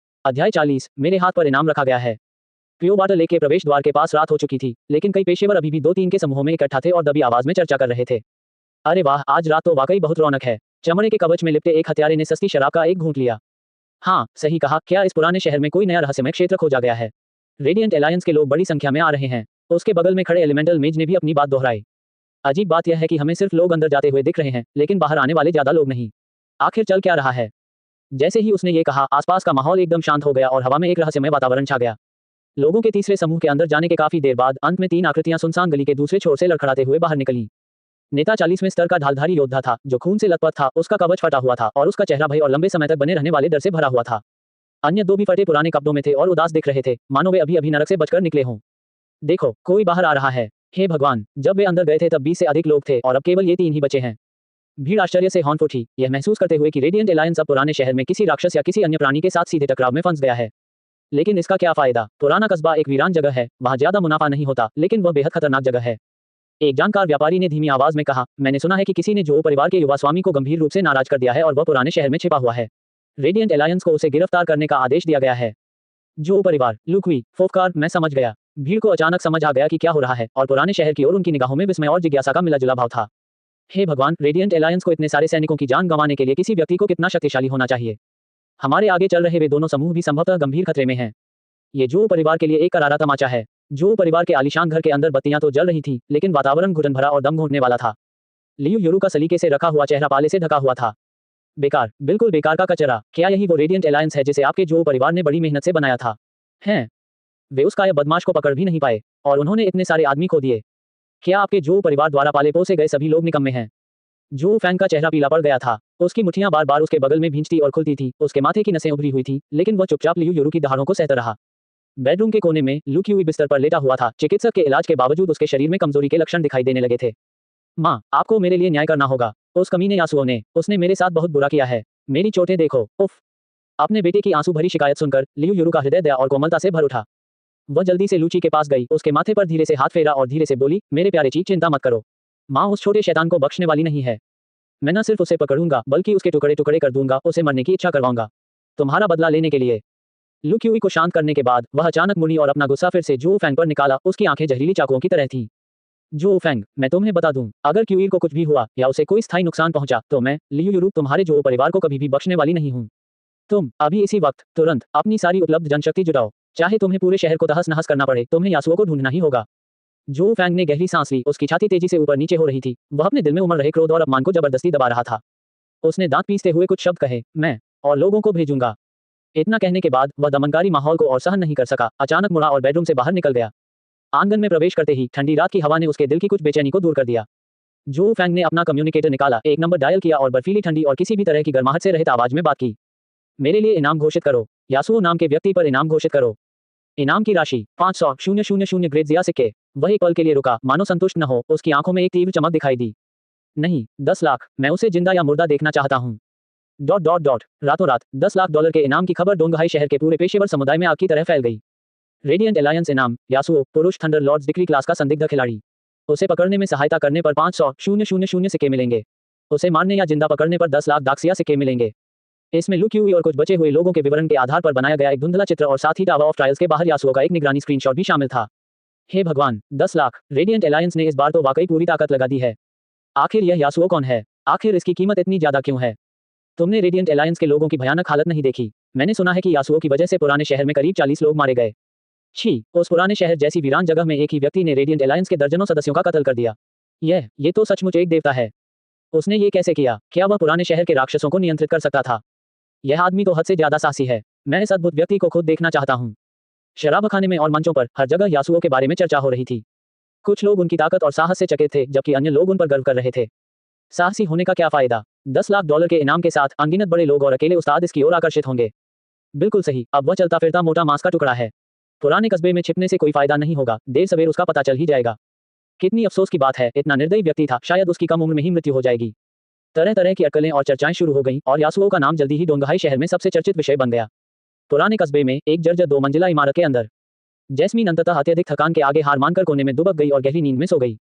Speaker 1: अध्याय 40। मेरे हाथ पर इनाम रखा गया है। क्लियो वाटर लेक के प्रवेश द्वार के पास रात हो चुकी थी, लेकिन कई पेशेवर अभी भी 2-3 के समूहों में इकट्ठा थे और दबी आवाज में चर्चा कर रहे थे। अरे वाह, आज रात तो वाकई बहुत रौनक है। चमड़े के कवच में लिपटे एक हत्यारे ने सस्ती शराब का एक घूंट लिया। हाँ, सही कहा। क्या इस पुराने शहर में कोई नया रहस्यमय क्षेत्र खोजा गया है? रेडिएंट एलायंस के लोग बड़ी संख्या में आ रहे हैं। उसके बगल में खड़े एलिमेंटल मेज ने भी अपनी बात दोहराई। अजीब बात यह है कि हमें सिर्फ लोग अंदर जाते हुए दिख रहे हैं, लेकिन बाहर आने वाले ज्यादा लोग नहीं। आखिर चल क्या रहा है? जैसे ही उसने ये कहा, आसपास का माहौल एकदम शांत हो गया और हवा में एक रहस्यमय वातावरण छा गया। लोगों के तीसरे समूह के अंदर जाने के काफी देर बाद अंत में 3 आकृतियां सुनसान गली के दूसरे छोर से लड़खड़ाते हुए बाहर निकलीं। नेता 40वें स्तर का ढालधारी योद्धा था, जो खून से लथपथ था, उसका कवच फटा हुआ था और उसका चेहरा भय और लंबे समय तक बने रहने वाले डर से भरा हुआ था। अन्य 2 भी फटे पुराने कपड़ों में थे और उदास दिख रहे थे, मानो वे अभी-अभी नरक से बचकर निकले हों। देखो, कोई बाहर आ रहा है। हे भगवान, जब वे अंदर गए थे तब 20 से अधिक लोग थे और अब केवल ये 3 ही बचे हैं। भीड़ आश्चर्य से हौंफ उठी, यह महसूस करते हुए कि रेडिएंट एलायंस अब पुराने शहर में किसी राक्षस या किसी अन्य प्राणी के साथ सीधे टकराव में फंस गया है। लेकिन इसका क्या फायदा? पुराना कस्बा एक वीरान जगह है, वहां ज्यादा मुनाफा नहीं होता, लेकिन वह बेहद खतरनाक जगह है। एक जानकार व्यापारी ने धीमी आवाज में कहा, मैंने सुना है कि किसी ने जो परिवार के युवा स्वामी को गंभीर रूप से नाराज कर दिया है और वह पुराने शहर में छिपा हुआ है। रेडिएंट एलायंस को उसे गिरफ्तार करने का आदेश दिया गया है। जो परिवार, लुकवी, फोफकार, मैं समझ गया। भीड़ को अचानक समझ आ गया कि क्या हो रहा है और पुराने शहर की ओर उनकी निगाहों में विस्मय और जिज्ञासा का मिला-जुला भाव था। हे भगवान, रेडिएंट एलायंस को इतने सारे सैनिकों की जान गंवाने के लिए किसी व्यक्ति को कितना शक्तिशाली होना चाहिए। हमारे आगे चल रहे वे दोनों समूह भी संभवतः गंभीर खतरे में हैं। ये जो परिवार के लिए एक करारा तमाचा है। जो परिवार के आलीशान घर के अंदर बत्तियां तो जल रही थीं, लेकिन वातावरण घुटन भरा और दम घोंटने वाला था। लियू यूरू का सलीके से रखा हुआ चेहरा पाले से ढका हुआ था। बेकार, बिल्कुल बेकार का कचरा। क्या यही वो रेडिएंट एलायंस है जिसे आपके जो परिवार ने बड़ी मेहनत से बनाया था? हैं? वे उस काया बदमाश को पकड़ भी नहीं पाए और उन्होंने इतने सारे आदमी खो दिए। क्या आपके जो परिवार द्वारा पाले पोसे गए सभी लोग निकम्मे हैं? जो फैंग का चेहरा पीला पड़ गया था। उसकी मुट्ठियां बार बार उसके बगल में भींचती और खुलती थी, उसके माथे की नसें उभरी हुई थी, लेकिन वह चुपचाप लियू यूरू की दहाड़ों को सहता रहा। बेडरूम के कोने में लू क्यूई बिस्तर पर लेटा हुआ था। चिकित्सक के इलाज के बावजूद उसके शरीर में कमजोरी के लक्षण दिखाई देने लगे थे। माँ, आपको मेरे लिए न्याय करना होगा। उस कमीने यासुओ ने, उसने मेरे साथ बहुत बुरा किया है। मेरी चोटें देखो, उफ। अपने बेटे की आंसू भरी शिकायत सुनकर लियू यूरू का हृदय दया और कोमलता से भर उठा। वह जल्दी से लूची के पास गई, उसके माथे पर धीरे से हाथ फेरा और धीरे से बोली, मेरे प्यारे ची, चिंता मत करो। माँ उस छोटे शैतान को बख्शने वाली नहीं है। मैं न सिर्फ उसे पकड़ूंगा, बल्कि उसके टुकड़े टुकड़े कर दूंगा, उसे मरने की इच्छा करवाऊंगा। तुम्हारा बदला लेने के लिए। लू क्यूई को शांत करने के बाद वह अचानक मुड़ी और अपना गुस्सा फिर से जो फैंग पर निकाला। उसकी आंखें जहरीली चाकुओं की तरह थीं। जो फैंग, मैं तुम्हें बता दूं, अगर क्यूई को कुछ भी हुआ या उसे कोई स्थायी नुकसान पहुंचा, तो मैं, लियू यूरू, तुम्हारे जो परिवार को कभी भी बख्शने वाली नहीं हूं। तुम अभी इसी वक्त तुरंत अपनी सारी उपलब्ध जनशक्ति जुटाओ। चाहे तुम्हें पूरे शहर को तहस नहस करना पड़े, तुम्हें यासुओ को ढूंढना ही होगा। जो फैंग ने गहरी सांस ली, उसकी छाती तेजी से ऊपर नीचे हो रही थी। वह अपने दिल में उमड़ रहे क्रोध और अपमान को जबरदस्ती दबा रहा था। उसने दांत पीसते हुए कुछ शब्द कहे, मैं और लोगों को भेजूंगा। इतना कहने के बाद वह दमनकारी माहौल को और सहन नहीं कर सका, अचानक मुड़ा और बेडरूम से बाहर निकल गया। आंगन में प्रवेश करते ही ठंडी रात की हवा ने उसके दिल की कुछ बेचैनी को दूर कर दिया। जो फैंग ने अपना कम्युनिकेटर निकाला, एक नंबर डायल किया और बर्फीली ठंडी और किसी भी तरह की गर्माहट से रहित आवाज में बात की। मेरे लिए इनाम घोषित करो। यासुओ नाम के व्यक्ति पर इनाम घोषित करो। इनाम की राशि 500,000 ग्रेड जिया सिक्के। वह एक पल के लिए रुका, मानो संतुष्ट न हो। उसकी आंखों में एक तीव्र चमक दिखाई दी। नहीं, 10 लाख। मैं उसे जिंदा या मुर्दा देखना चाहता हूँ। ... रातों रात $10 लाख के इनाम की खबर डोंगहाई शहर के पूरे पेशेवर समुदाय में आग की तरह फैल गई। रेडिएंट एलायंस इनाम, यासुओ, पुरुष, थंडर लॉर्ड्स डिक्री क्लास का संदिग्ध खिलाड़ी। उसे पकड़ने में सहायता करने पर 500,000 सिक्के मिलेंगे। उसे मारने या जिंदा पकड़ने पर 10 लाख दाक्सिया सिक्के मिलेंगे। इसमें लू क्यूई और कुछ बचे हुए लोगों के विवरण के आधार पर बनाया गया एक धुंधला चित्र और साथ ही टावर ऑफ ट्रायल्स के बाहर यासुओ का एक निगरानी स्क्रीनशॉट भी शामिल था। हे भगवान, 10 लाख! रेडिएंट एलायंस ने इस बार तो वाकई पूरी ताकत लगा दी है। आखिर यह यासुओ कौन है? आखिर इसकी कीमत इतनी ज्यादा क्यों है? तुमने रेडिएंट एलायंस के लोगों की भयानक हालत नहीं देखी? मैंने सुना है कि यासुओ की वजह से पुराने शहर में करीब 40 लोग मारे गए। छी, उस पुराने शहर जैसी वीरान जगह में एक ही व्यक्ति ने रेडिएंट एलायंस के दर्जनों सदस्यों का कत्ल कर दिया। ये तो सचमुच एक देवता है। उसने ये कैसे किया? क्या वह पुराने शहर के राक्षसों को नियंत्रित कर सकता था? यह आदमी तो हद से ज्यादा साहसी है। मैं इस अद्भुत व्यक्ति को खुद देखना चाहता हूँ। शराबखाने में और मंचों पर हर जगह यासुओ के बारे में चर्चा हो रही थी। कुछ लोग उनकी ताकत और साहस से चकित थे, जबकि अन्य लोग उन पर गर्व कर रहे थे। साहसी होने का क्या फायदा? $10 लाख के इनाम के साथ अनगिनत बड़े लोग और अकेले उस्ताद इसकी ओर आकर्षित होंगे। बिल्कुल सही, अब वह चलता फिरता मोटा मांस का टुकड़ा है। पुराने कस्बे में छिपने से कोई फायदा नहीं होगा, देर सवेर उसका पता चल ही जाएगा। कितनी अफसोस की बात है, इतना निर्दयी व्यक्ति था, शायद उसकी कम उम्र में ही मृत्यु हो जाएगी। तरह तरह की अटकलें और चर्चाएं शुरू हो गईं और यासुओ का नाम जल्दी ही डोंगहाई शहर में सबसे चर्चित विषय बन गया। पुराने कस्बे में एक जर्जर 2 मंजिला इमारत के अंदर जैस्मीन अंततः अत्यधिक थकान के आगे हार मानकर कोने में दुबक गई और गहरी नींद में सो गई।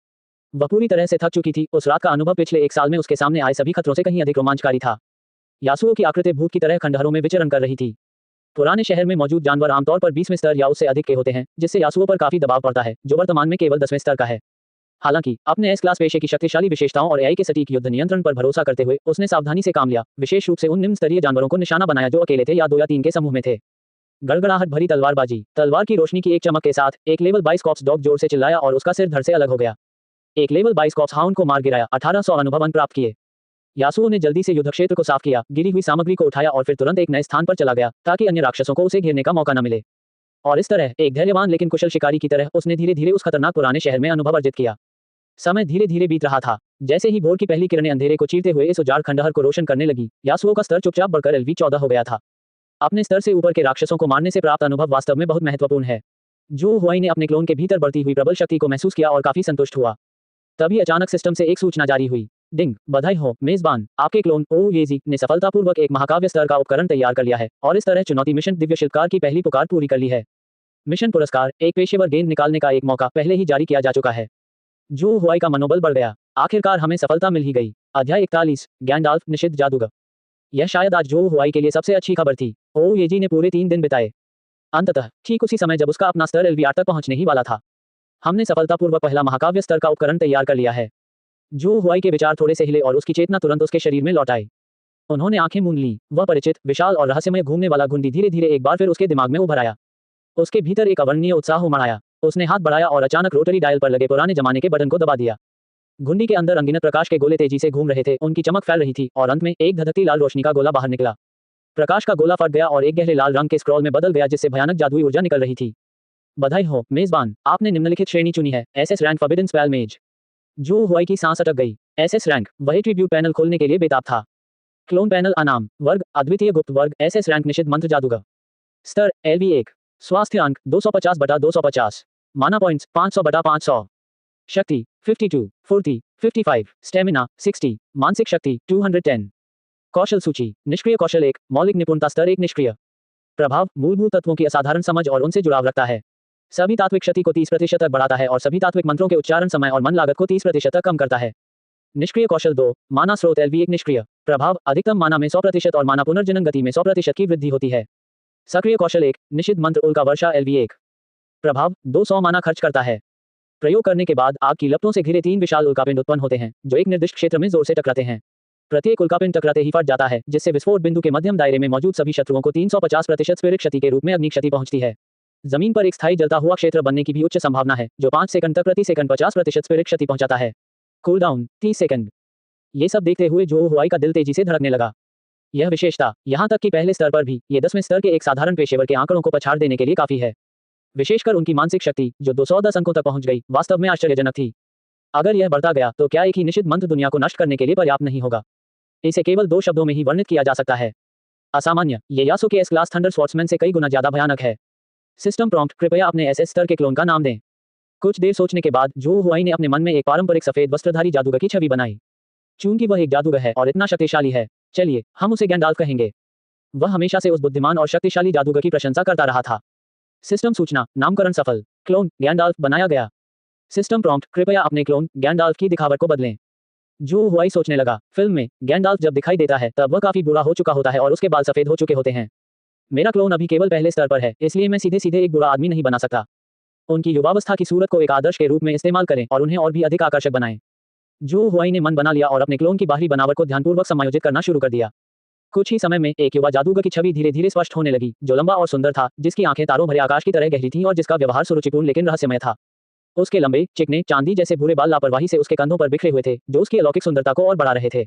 Speaker 1: वह पूरी तरह से थक चुकी थी। उस रात का अनुभव पिछले 1 साल में उसके सामने आए सभी खतरों से कहीं अधिक रोमांचकारी था। यासुओ की आकृति भूत की तरह खंडहरों में विचरण कर रही थी। पुराने शहर में मौजूद जानवर आमतौर पर 20वें स्तर या उससे अधिक के होते हैं, जिससे यासुओ पर काफी दबाव पड़ता है, जो वर्तमान में केवल 10वें स्तर का है। हालांकि अपने एस क्लास पेशे की शक्तिशाली विशेषताओं और एआई के सटीक युद्ध नियंत्रण पर भरोसा करते हुए उसने सावधानी से काम लिया, विशेष रूप से उन निम्न स्तरीय जानवरों को निशाना बनाया जो अकेले थे या 2 या 3 के समूह में थे। गड़गड़ाहट भरी तलवारबाजी। तलवार की रोशनी की एक चमक के साथ एक लेवल 22 कॉप्स डॉग जोर से चिल्लाया और उसका सिर धड़ से अलग हो गया। एक लेवल 22 कॉप्स हाउंड को मार गिराया। 1800 अनुभव अंक प्राप्त किए। यासुओ ने जल्दी से युद्ध क्षेत्र को साफ किया, गिरी हुई सामग्री को उठाया और फिर तुरंत एक नए स्थान पर चला गया ताकि अन्य राक्षसों को उसे घेरने का मौका न मिले। और इस तरह एक धैर्यवान लेकिन कुशल शिकारी की तरह उसने धीरे धीरे उस खतरनाक पुराने शहर में अनुभव अर्जित किया। समय धीरे धीरे बीत रहा था। जैसे ही भोर की पहली किरणें अंधेरे को चीरते हुए इस उजाड़ खंडहर को रोशन करने लगी, यासुओ का स्तर चुपचाप बढ़कर LV14 हो गया था। अपने स्तर से ऊपर के राक्षसों को मारने से प्राप्त अनुभव वास्तव में बहुत महत्वपूर्ण है। जू हुआई ने अपने क्लोन के भीतर बढ़ती हुई प्रबल शक्ति को महसूस किया और काफी संतुष्ट हुआ। तभी अचानक सिस्टम से एक सूचना जारी हुई। डिंग, बधाई हो मेजबान, आपके क्लोन ओ येजी ने सफलतापूर्वक एक महाकाव्य स्तर का उपकरण तैयार कर लिया है और इस तरह चुनौती मिशन दिव्य शिल्पकार की पहली पुकार पूरी कर ली है। मिशन पुरस्कार, एक पेशेवर गेंद निकालने का एक मौका पहले ही जारी किया जा चुका है। जू हुआई का मनोबल बढ़ गया। आखिरकार हमें सफलता मिल ही गई। अध्याय 41, गैंडाल्फ निषिद्ध जादूगर। यह शायद आज जू हुआई के लिए सबसे अच्छी खबर थी। ओ येजी ने पूरे 3 दिन बिताए। अंततः ठीक उसी समय जब उसका अपना स्तर LV8 तक पहुंचने ही वाला था, हमने सफलतापूर्वक पहला महाकाव्य स्तर का उपकरण तैयार कर लिया है। जू हुआई के विचार थोड़े से हिले और उसकी चेतना तुरंत उसके शरीर में लौट आई। उन्होंने आंखें मूंद लीं। वह परिचित, विशाल और रहस्यमय घूमने वाला घुंडी धीरे धीरे एक बार फिर उसके दिमाग में उभर आया। उसके भीतर एक अवर्णनीय उत्साह उमड़ आया। उसने हाथ बढ़ाया और अचानक रोटरी डायल पर लगे पुराने जमाने के बटन को दबा दिया। घुंडी के अंदर अनगिनत प्रकाश के गोले तेजी से घूम रहे थे, उनकी चमक फैल रही थी और अंत में एक धधकती लाल रोशनी का गोला बाहर निकला। प्रकाश का गोला फट गया और एक गहरे लाल रंग के स्क्रॉल में बदल गया जिससे भयानक जादुई ऊर्जा निकल रही थी। बधाई हो मेजबान, आपने निम्नलिखित श्रेणी चुनी है, SS रैंक फॉरबिडन स्पेल मेज। जू हुआई की सांस अटक गई। SS रैंक, वही ट्रिब्यूट पैनल खोलने के लिए बेताब था। क्लोन पैनल अनाम वर्ग, अद्वितीय गुप्त वर्ग, SS रैंक निषिद्ध मंत्र जादूगर। स्तर LV1। स्वास्थ्य अंक 250/250। माना पॉइंट्स 500/500। शक्ति 52, फुर्ती 55, स्टेमिना 60, मानसिक शक्ति 210। कौशल सूची, निष्क्रिय कौशल 1, मौलिक निपुणता स्तर 1 निष्क्रिय। प्रभाव, मूलभूत तत्वों की असाधारण समझ और उनसे जुड़ाव रखता है। सभी तात्विक क्षति को 30% तक बढ़ाता है और सभी तात्विक मंत्रों के उच्चारण समय और मन लागत को 30% तक कम करता है। निष्क्रिय कौशल 2, माना स्रोत LV1 निष्क्रिय। प्रभाव, अधिकतम माना में 100% और माना पुनर्जनन गति में 100% की वृद्धि होती है। सक्रिय कौशल 1, निषिद्ध मंत्र उल्का वर्षा LV1। प्रभाव, 200 माना खर्च करता है। प्रयोग करने के बाद आग की लपटों से घिरे 3 विशाल उल्कापिंड उत्पन्न होते हैं जो एक निर्दिष्ट क्षेत्र में जोर से टकराते हैं। प्रत्येक उल्कापिंड टकराते ही फट जाता है जिससे विस्फोट बिंदु के मध्यम दायरे में मौजूद सभी शत्रुओं को 350% स्पिरिट क्षति के रूप में अग्नि क्षति पहुंचती है। जमीन पर एक स्थायी जलता हुआ क्षेत्र बनने की भी उच्च संभावना है जो 5 सेकंड तक प्रति सेकंड 50% स्पिरिट क्षति पहुंचाता है। Cool down 30 second. ये सब देखते हुए जो हुआई का दिल तेजी से धड़कने लगा। यह विशेषता, यहाँ तक कि पहले स्तर पर भी, ये 10वें स्तर के एक साधारण पेशेवर के आंकड़ों को पछाड़ देने के लिए काफी है। विशेषकर उनकी मानसिक शक्ति जो 210 अंकों तक पहुंच गई, वास्तव में आश्चर्यजनक थी। अगर यह बढ़ता गया तो क्या एक ही निषिद्ध मंत्र दुनिया को नष्ट करने के लिए पर्याप्त नहीं होगा? इसे केवल 2 शब्दों में ही वर्णित किया जा सकता है, असामान्य। ये यासु के S क्लास थंडर स्वॉर्ड्समैन से कई गुना ज्यादा भयानक है। सिस्टम प्रॉम्प्ट, कृपया अपने SS स्तर के क्लोन का नाम दें। कुछ देर सोचने के बाद जो हुआई ने अपने मन में एक पारंपरिक सफेद वस्त्रधारी जादूगर की छवि बनाई। चूंकि वह एक जादूगर है और इतना शक्तिशाली है, चलिए हम उसे गैंडाल्फ कहेंगे। वह हमेशा से उस बुद्धिमान और शक्तिशाली जादूगर की प्रशंसा करता रहा था। सिस्टम सूचना, नामकरण सफल, क्लोन गैंडाल्फ बनाया गया। सिस्टम प्रॉम्प्ट, कृपया अपने क्लोन गैंडाल्फ की दिखावट को बदलें। जो हुआई सोचने लगा, फिल्म में गैंडाल्फ जब दिखाई देता है तब वह काफी बुरा हो चुका होता है और उसके बाल सफेद हो चुके होते हैं। मेरा क्लोन अभी केवल पहले स्तर पर है, इसलिए मैं सीधे सीधे एक बुरा आदमी नहीं बना सकता। उनकी युवावस्था की सूरत को एक आदर्श के रूप में इस्तेमाल करें और उन्हें और भी अधिक आकर्षक बनाएं। जो हुआई ने मन बना लिया और अपने क्लोन की बाहरी बनावट को ध्यानपूर्वक समायोजित करना शुरू कर दिया। कुछ ही समय में एक युवा जादूगर की छवि धीरे धीरे स्पष्ट होने लगी, जो लंबा और सुंदर था, जिसकी आंखें तारों भरे आकाश की तरह गहरी थीं और जिसका व्यवहार सुरुचिपूर्ण लेकिन रहस्यमय था। उसके लंबे, चिकने, चांदी जैसे भूरे बाल लापरवाही से उसके कंधों पर बिखरे हुए थे, जो उसकी अलौकिक सुंदरता को और बढ़ा रहे थे।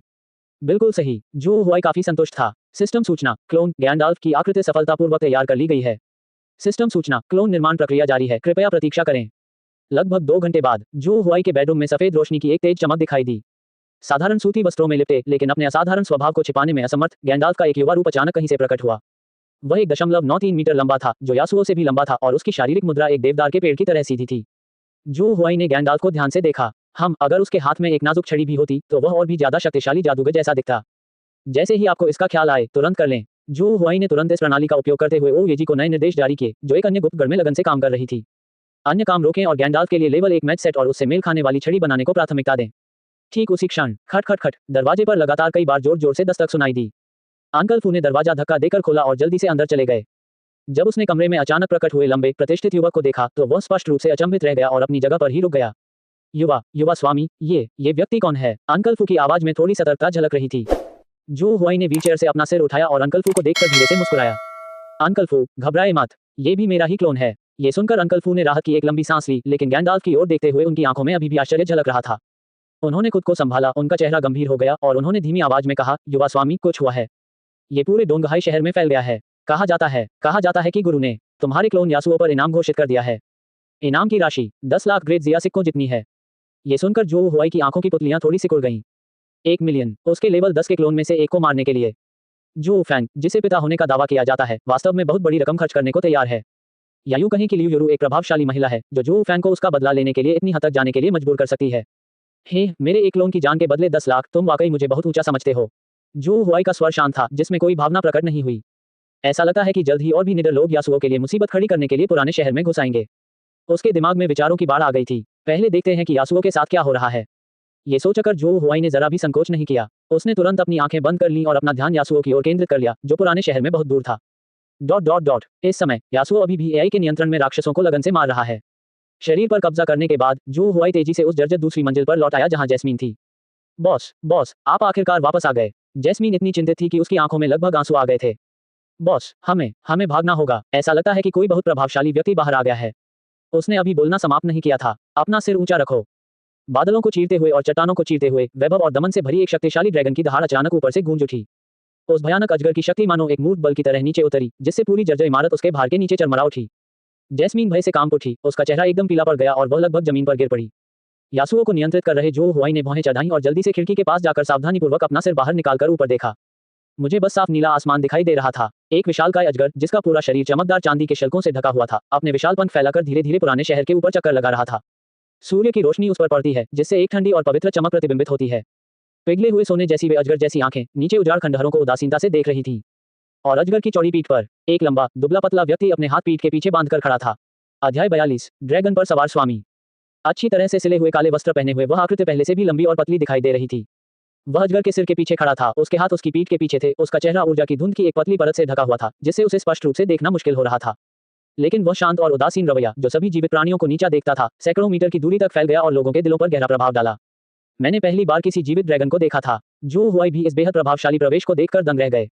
Speaker 1: बिल्कुल सही, जो हुआई काफी संतुष्ट था। सिस्टम सूचना, क्लोन गैंडाल्फ की आकृति सफलतापूर्वक तैयार कर ली गई है। सिस्टम सूचना, क्लोन निर्माण प्रक्रिया जारी है, कृपया प्रतीक्षा करें। लगभग 2 घंटे बाद जो हुआई के बेडरूम में सफेद रोशनी की एक तेज चमक दिखाई दी। साधारण सूती वस्त्रों में लिपटे लेकिन अपने असाधारण स्वभाव को छिपाने में असमर्थ गैंडाल्फ का एक युवा रूप अचानक कहीं से प्रकट हुआ। वह 1.93 मीटर लंबा था, जो यासुओ से भी लंबा था, और उसकी शारीरिक मुद्रा एक देवदार के पेड़ की तरह सीधी थी। जो हुआई ने गैंडाल्फ को ध्यान से देखा। अगर उसके हाथ में एक नाजुक छड़ी भी होती तो वह और भी ज्यादा शक्तिशाली जादूगर जैसा दिखता। जैसे ही आपको इसका ख्याल आए, तुरंत कर लें। जो हुआई ने तुरंत इस प्रणाली का उपयोग करते हुए ओ येजी को नए निर्देश जारी किए, जो एक अन्य गुप्त गढ़ में लगन से काम कर रही थी। अन्य काम रोकें और गैंडाल्फ के लिए लेवल 1 मैच सेट और उससे मेल खाने वाली छड़ी बनाने को प्राथमिकता दें। ठीक उसी क्षण खट खट खट दरवाजे पर लगातार कई बार जोर जोर से दस्तक सुनाई दी। अंकल फू ने दरवाजा धक्का देकर खोला और जल्दी से अंदर चले गए। जब उसने कमरे में अचानक प्रकट हुए लंबे प्रतिष्ठित युवक को देखा तो वह स्पष्ट रूप से अचंभित रह गया और अपनी जगह पर ही रुक गया। युवा स्वामी, ये व्यक्ति कौन है? अंकल फू की आवाज में थोड़ी सतर्कता झलक रही थी। जो हुआई ने व्हीलचेयर से अपना सिर उठाया और अंकल फू को देखकर धीरे से मुस्कुराया। अंकल फू, घबराए मत, ये भी मेरा ही क्लोन है। ये सुनकर अंकल फू ने राहत की एक लंबी सांस ली, लेकिन गैंडाल्फ की ओर देखते हुए उनकी आंखों में अभी भी आश्चर्य झलक रहा था। उन्होंने खुद को संभाला, उनका चेहरा गंभीर हो गया और उन्होंने धीमी आवाज में कहा, युवा स्वामी, कुछ हुआ है। ये पूरे डोंगहाई शहर में फैल गया है। कहा जाता है कि गुरु ने तुम्हारे क्लोन यासुओ पर इनाम घोषित कर दिया है। इनाम की राशि 10 लाख ग्रेट जिया सिक्कों जितनी है। ये सुनकर जो हुआई की आंखों की पुतलियां थोड़ी सिकुड़ गईं। 1 मिलियन, उसके लेवल 10 के क्लोन में से एक को मारने के लिए। जो फैंग, जिसे पिता होने का दावा किया जाता है, वास्तव में बहुत बड़ी रकम खर्च करने को तैयार है। या यूं कहें कि लियू योरू एक प्रभावशाली महिला है जो फैंग को उसका बदला लेने के लिए इतनी हद तक जाने के लिए मजबूर कर सकती है। हे, मेरे एक क्लोन की जान के बदले 10 लाख, तुम वाकई मुझे बहुत ऊंचा समझते हो। जो हुआई का स्वर शांत था, जिसमें कोई भावना प्रकट नहीं हुई। ऐसा लगता है कि जल्द ही और भी निडर लोग यासुओ के लिए मुसीबत खड़ी करने के लिए पुराने शहर में घुस आएंगे। उसके दिमाग में विचारों की बाढ़ आ गई थी। पहले देखते हैं कि यासुओ के साथ क्या हो रहा है। ये सोचकर जो हुआई ने जरा भी संकोच नहीं किया। उसने तुरंत अपनी आंखें बंद कर लीं और अपना ध्यान यासुओ की ओर केंद्रित कर लिया, जो पुराने शहर में बहुत दूर था। इस समय यासुओ अभी भी एआई के नियंत्रण में राक्षसों को लगन से मार रहा है। शरीर पर कब्जा करने के बाद जो हुआई तेजी से उस जर्जर दूसरी मंजिल पर लौट आया जहां जैस्मीन थी। बॉस, आप आखिरकार वापस आ गए। जैस्मीन इतनी चिंतित थी कि उसकी आंखों में लगभग आंसू आ गए थे। बॉस, हमें भागना होगा। ऐसा लगता है कि कोई बहुत प्रभावशाली व्यक्ति बाहर आ गया है। उसने अभी बोलना समाप्त नहीं किया था। अपना सिर ऊंचा रखो। बादलों को चीरते हुए और चट्टानों को चीरते हुए वैभव और दमन से भरी एक शक्तिशाली ड्रैगन की दहाड़ अचानक ऊपर से गूंज उठी। उस भयानक अजगर की शक्ति मानो एक मूर्त बल की तरह नीचे उतरी, जिससे पूरी जर्जर इमारत उसके भार के नीचे चरमरा उठी। जैस्मीन भय से कांप उठी, उसका चेहरा एकदम पीला पड़ गया और वह लगभग जमीन पर गिर पड़ी। यासुओ को नियंत्रित कर रहे जो हुआई ने भौहें चढ़ाईं और जल्दी से खिड़की के पास जाकर सावधानीपूर्वक अपना सिर बाहर निकालकर ऊपर देखा। मुझे बस साफ नीला आसमान दिखाई दे रहा था। एक विशालकाय अजगर, जिसका पूरा शरीर चमकदार चांदी के शिल्कों से ढका हुआ था, अपने विशाल पंख फैलाकर धीरे धीरे पुराने शहर के ऊपर चक्कर लगा रहा था। सूर्य की रोशनी उस पर पड़ती है, जिससे एक ठंडी और पवित्र चमक प्रतिबिंबित होती है। पिघले हुए सोने जैसी वे अजगर जैसी आंखें नीचे उजाड़ खंडहरों को उदासीनता से देख रही थी। और अजगर की चौड़ी पीठ पर एक लंबा दुबला पतला व्यक्ति अपने हाथ पीठ के पीछे बांधकर खड़ा था। अध्याय 42, ड्रैगन पर सवार स्वामी। अच्छी तरह से सिले हुए काले वस्त्र पहने हुए वह आकृति पहले से भी लंबी और पतली दिखाई दे रही थी। वह अजगर के सिर के पीछे खड़ा था, उसके हाथ उसकी पीठ के पीछे थे, उसका चेहरा ऊर्जा की धुंध की एक पतली परत से ढका हुआ था, जिससे उसे स्पष्ट रूप से देखना मुश्किल हो रहा था। लेकिन वह शांत और उदासीन रवैया, जो सभी जीवित प्राणियों को नीचा देखता था, सैकड़ों मीटर की दूरी तक फैल गया और लोगों के दिलों पर गहरा प्रभाव डाला। मैंने पहली बार किसी जीवित ड्रैगन को देखा था। जो हुआई भी इस बेहद प्रभावशाली प्रवेश को देखकर दंग रह गए।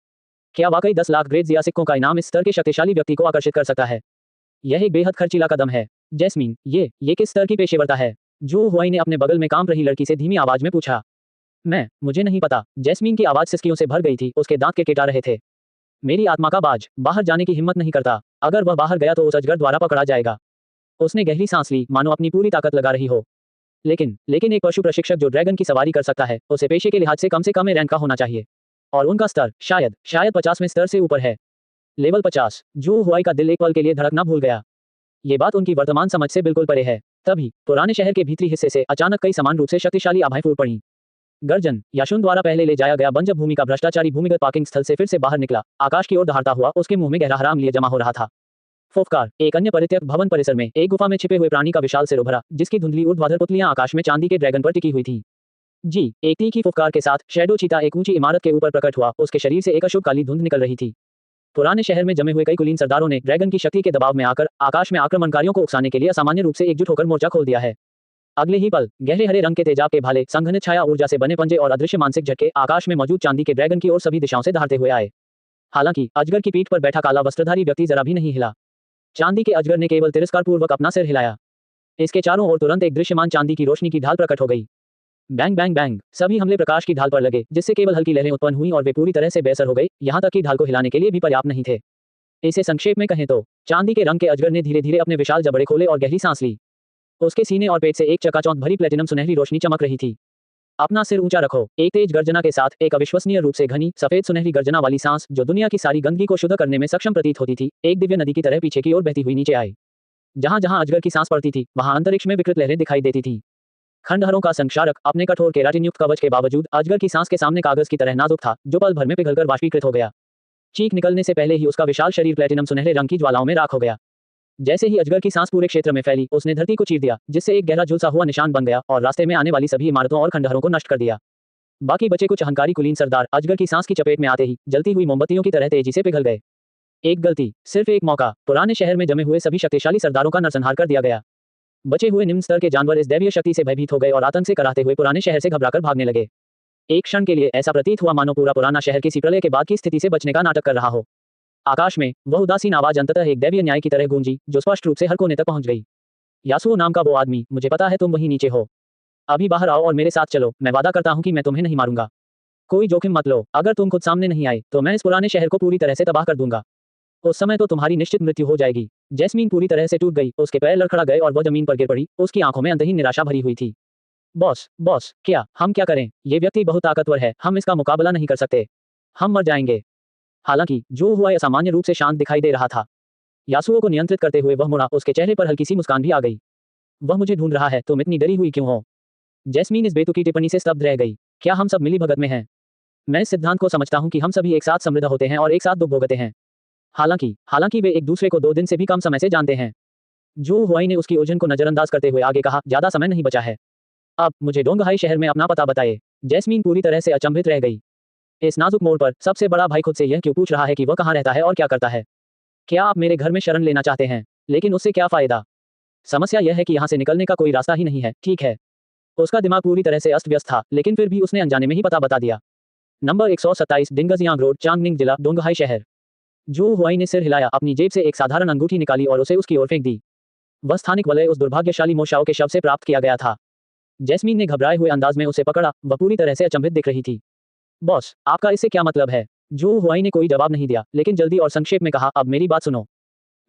Speaker 1: क्या वाकई 10 लाख ग्रेट जिया सिक्कों का इनाम इस स्तर के शक्तिशाली व्यक्ति को आकर्षित कर सकता है? यह एक बेहद खर्चीला कदम है। जैस्मीन, ये किस स्तर की पेशेवरता है? जो हुआई ने अपने बगल में काम रही लड़की से धीमी आवाज में पूछा। मुझे नहीं पता। जैस्मीन की आवाज सिसकियों से भर गई थी, उसके दांत किटकिटा रहे थे। मेरी आत्मा का बाज बाहर जाने की हिम्मत नहीं करता। अगर वह बाहर गया तो उस अजगर द्वारा पकड़ा जाएगा। उसने गहरी सांस ली, मानो अपनी पूरी ताकत लगा रही हो। लेकिन एक पशु प्रशिक्षक जो ड्रैगन की सवारी कर सकता है, उसे पेशे के लिहाज से कम ए रैंक का होना चाहिए। और उनका स्तर शायद 50वें स्तर से ऊपर है। लेवल 50। जो हुआई का दिल एक पल के लिए धड़कना भूल गया। ये बात उनकी वर्तमान समझ से बिल्कुल परे है। तभी पुराने शहर के भीतरी हिस्से से अचानक कई समान रूप से शक्तिशाली आभाएं फूट पड़ी। गर्जन, याशुन द्वारा पहले ले जाया गया बंजर भूमि का भ्रष्टाचारी भूमिगत पार्किंग स्थल से फिर से बाहर निकला, आकाश की ओर दहाड़ता हुआ, उसके मुंह में गहरा हराम लिए जमा हो रहा था। फुफकार, एक अन्य परित्यक्त भवन परिसर में एक गुफा में छिपे हुए प्राणी का विशाल सिर उभरा, जिसकी धुंधली ऊर्ध्वाधर पुतलियां आकाश में चांदी के ड्रैगन पर टिकी हुई थी। जी, एक तीखी फुफकार के साथ शैडो चीता एक ऊंची इमारत के ऊपर प्रकट हुआ, उसके शरीर से एक अशुभ काली धुंध निकल रही थी। पुराने शहर में जमे हुए कई कुलीन सरदारों ने ड्रैगन की शक्ति के दबाव में आकर आकाश में आक्रमणकारियों को उकसाने के लिए असामान्य रूप से एकजुट होकर मोर्चा खोल दिया है। अगले ही पल गहरे हरे रंग के तेजाब के भाले, संघनित छाया ऊर्जा से बने पंजे और अदृश्य मानसिक झटके आकाश में मौजूद चांदी के ड्रैगन की ओर सभी दिशाओं से दहाड़ते हुए आए। हालांकि अजगर की पीठ पर बैठा काला वस्त्रधारी व्यक्ति जरा भी नहीं हिला। चांदी के अजगर ने केवल तिरस्कारपूर्वक अपना सिर हिलाया। इसके चारों ओर तुरंत एक दृश्यमान चांदी की रोशनी की ढाल प्रकट हो गई। बैंग बैंग बैंग, सभी हमले प्रकाश की ढाल पर लगे, जिससे केवल हल्की लहरें उत्पन्न हुई और वे पूरी तरह से बेअसर हो गई, यहाँ तक कि ढाल को हिलाने के लिए भी पर्याप्त नहीं थे। इसे संक्षेप में कहें तो चांदी के रंग के अजगर ने धीरे धीरे अपने विशाल जबड़े खोले और गहरी सांस ली। उसके सीने और पेट से एक चकाचौंध भरी प्लेटिनम सुनहरी रोशनी चमक रही थी। अपना सिर ऊंचा रखो। एक तेज गर्जना के साथ एक अविश्वसनीय रूप से घनी सफेद सुनहरी गर्जना वाली सांस, जो दुनिया की सारी गंदगी को शुद्ध करने में सक्षम प्रतीत होती थी, एक दिव्य नदी की तरह पीछे की ओर बहती हुई नीचे आई। जहां जहां अजगर की सांस पड़ती थी, वहां अंतरिक्ष में विकृत लहरें दिखाई देती थी। खंडहरों का संक्षारक अपने कठोर केराटिन युक्त कवच के बावजूद अजगर की सांस के सामने कागज की तरह नाजुक था, जो पल भर में पिघलकर वाष्पीकृत हो गया। चीख निकलने से पहले ही उसका विशाल शरीर प्लेटिनम सुनहरे रंग की ज्वालाओं में राख हो गया। जैसे ही अजगर की सांस पूरे क्षेत्र में फैली, उसने धरती को चीर दिया, जिससे एक गहरा झुलसा हुआ निशान बन गया और रास्ते में आने वाली सभी इमारतों और खंडहरों को नष्ट कर दिया। बाकी बचे कुछ अहंकारी कुलीन सरदार अजगर की सांस की चपेट में आते ही जलती हुई मोमबत्तियों की तरह तेजी से पिघल गए। एक गलती, सिर्फ एक मौका, पुराने शहर में जमे हुए सभी शक्तिशाली सरदारों का नरसंहार कर दिया गया। बचे हुए निम्न स्तर के जानवर इस दैवीय शक्ति से भयभीत हो गए और आतंक से कराहते हुए पुराने शहर से घबराकर भागने लगे। एक क्षण के लिए ऐसा प्रतीत हुआ मानो पूरा पुराना शहर किसी प्रलय के बाद की स्थिति से बचने का नाटक कर रहा हो। आकाश में वह उदासीन आवाज अंततः एक दैवीय न्याय की तरह गूंजी, जो स्पष्ट रूप से हर कोने तक पहुंच गई। यासुओ नाम का वो आदमी, मुझे पता है तुम वहीं नीचे हो। अभी बाहर आओ और मेरे साथ चलो, मैं वादा करता हूँ कि मैं तुम्हें नहीं मारूंगा। कोई जोखिम मत लो, अगर तुम खुद सामने नहीं आए तो मैं इस पुराने शहर को पूरी तरह से तबाह कर दूंगा। उस समय तो तुम्हारी निश्चित मृत्यु हो जाएगी। जैस्मीन पूरी तरह से टूट गई, उसके पैर लड़खड़ा गए और वह जमीन पर गिर पड़ी, उसकी आंखों में अंतहीन निराशा भरी हुई थी। बॉस, क्या हम क्या करें? ये व्यक्ति बहुत ताकतवर है, हम इसका मुकाबला नहीं कर सकते। हम मर जाएंगे। हालांकि जो हुआ असामान्य रूप से शांत दिखाई दे रहा था। यासुओ को नियंत्रित करते हुए वह मुड़ा, उसके चेहरे पर हल्की सी मुस्कान भी आ गई। वह मुझे ढूंढ रहा है, तुम इतनी डरी हुई क्यों हो? जैस्मीन इस बेतुकी टिप्पणी से स्तब्ध रह गई। क्या हम सब मिली भगत में हैं? मैं इस सिद्धांत को समझता हूँ कि हम सभी एक साथ समृद्ध होते हैं और एक साथ दुख भोगते हैं। हालांकि वे एक दूसरे को 2 दिन से भी कम समय से जानते हैं। जू हुआई ने उसकी उलझन को नजरअंदाज करते हुए आगे कहा, ज्यादा समय नहीं बचा है। अब मुझे डोंगहाई शहर में अपना पता बताइए। जैस्मीन पूरी तरह से अचंभित रह गई। इस नाजुक मोड़ पर सबसे बड़ा भाई खुद से यह क्यों पूछ रहा है कि वह कहाँ रहता है और क्या करता है? क्या आप मेरे घर में शरण लेना चाहते हैं? लेकिन उससे क्या फायदा? समस्या यह है कि यहाँ से निकलने का कोई रास्ता ही नहीं है, ठीक है? उसका दिमाग पूरी तरह से अस्त व्यस्त था, लेकिन फिर भी उसने अनजाने में ही पता बता दिया। नंबर 127 डिंगजियांग रोड, चांगनिंग जिला, डोंगहाई शहर। जू हुआई ने सिर हिलाया, अपनी जेब से एक साधारण अंगूठी निकाली और उसे उसकी ओर फेंक दी। वह स्थानिक वलय उस दुर्भाग्यशाली मोशाओ के शव से प्राप्त किया गया था। जैस्मीन ने घबराए हुए अंदाज में उसे पकड़ा, वह पूरी तरह से अचंभित दिख रही थी। बॉस, आपका इससे क्या मतलब है? जू हुआई ने कोई जवाब नहीं दिया, लेकिन जल्दी और संक्षेप में कहा, अब मेरी बात सुनो।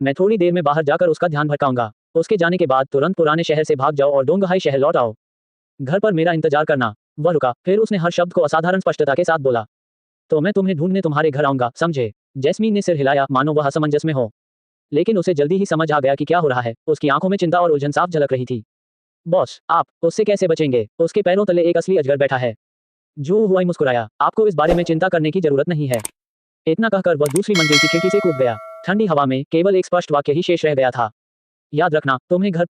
Speaker 1: मैं थोड़ी देर में बाहर जाकर उसका ध्यान भटकाऊंगा। उसके जाने के बाद तुरंत पुराने शहर से भाग जाओ और डोंगहाई शहर लौट आओ। घर पर मेरा इंतजार करना। वह रुका, फिर उसने हर शब्द को असाधारण स्पष्टता के साथ बोला। तो मैं तुम्हें ढूंढने तुम्हारे घर आऊंगा, समझे? जैस्मीन ने सिर हिलाया, मानो वह असमंजस में हो। लेकिन उसे जल्दी ही समझ आ गया कि क्या हो रहा है। उसकी आंखों में चिंता और उलझन साफ झलक रही थी। बॉस, आप उससे कैसे बचेंगे? उसके पैरों तले एक असली अजगर बैठा है। जू हुआई मुस्कुराया, आपको इस बारे में चिंता करने की जरूरत नहीं है। इतना कहकर वह दूसरी मंजिल की खिड़की से कूद गया। ठंडी हवा में केवल एक स्पष्ट वाक्य ही शेष रह गया था। याद रखना, तुम्हें घर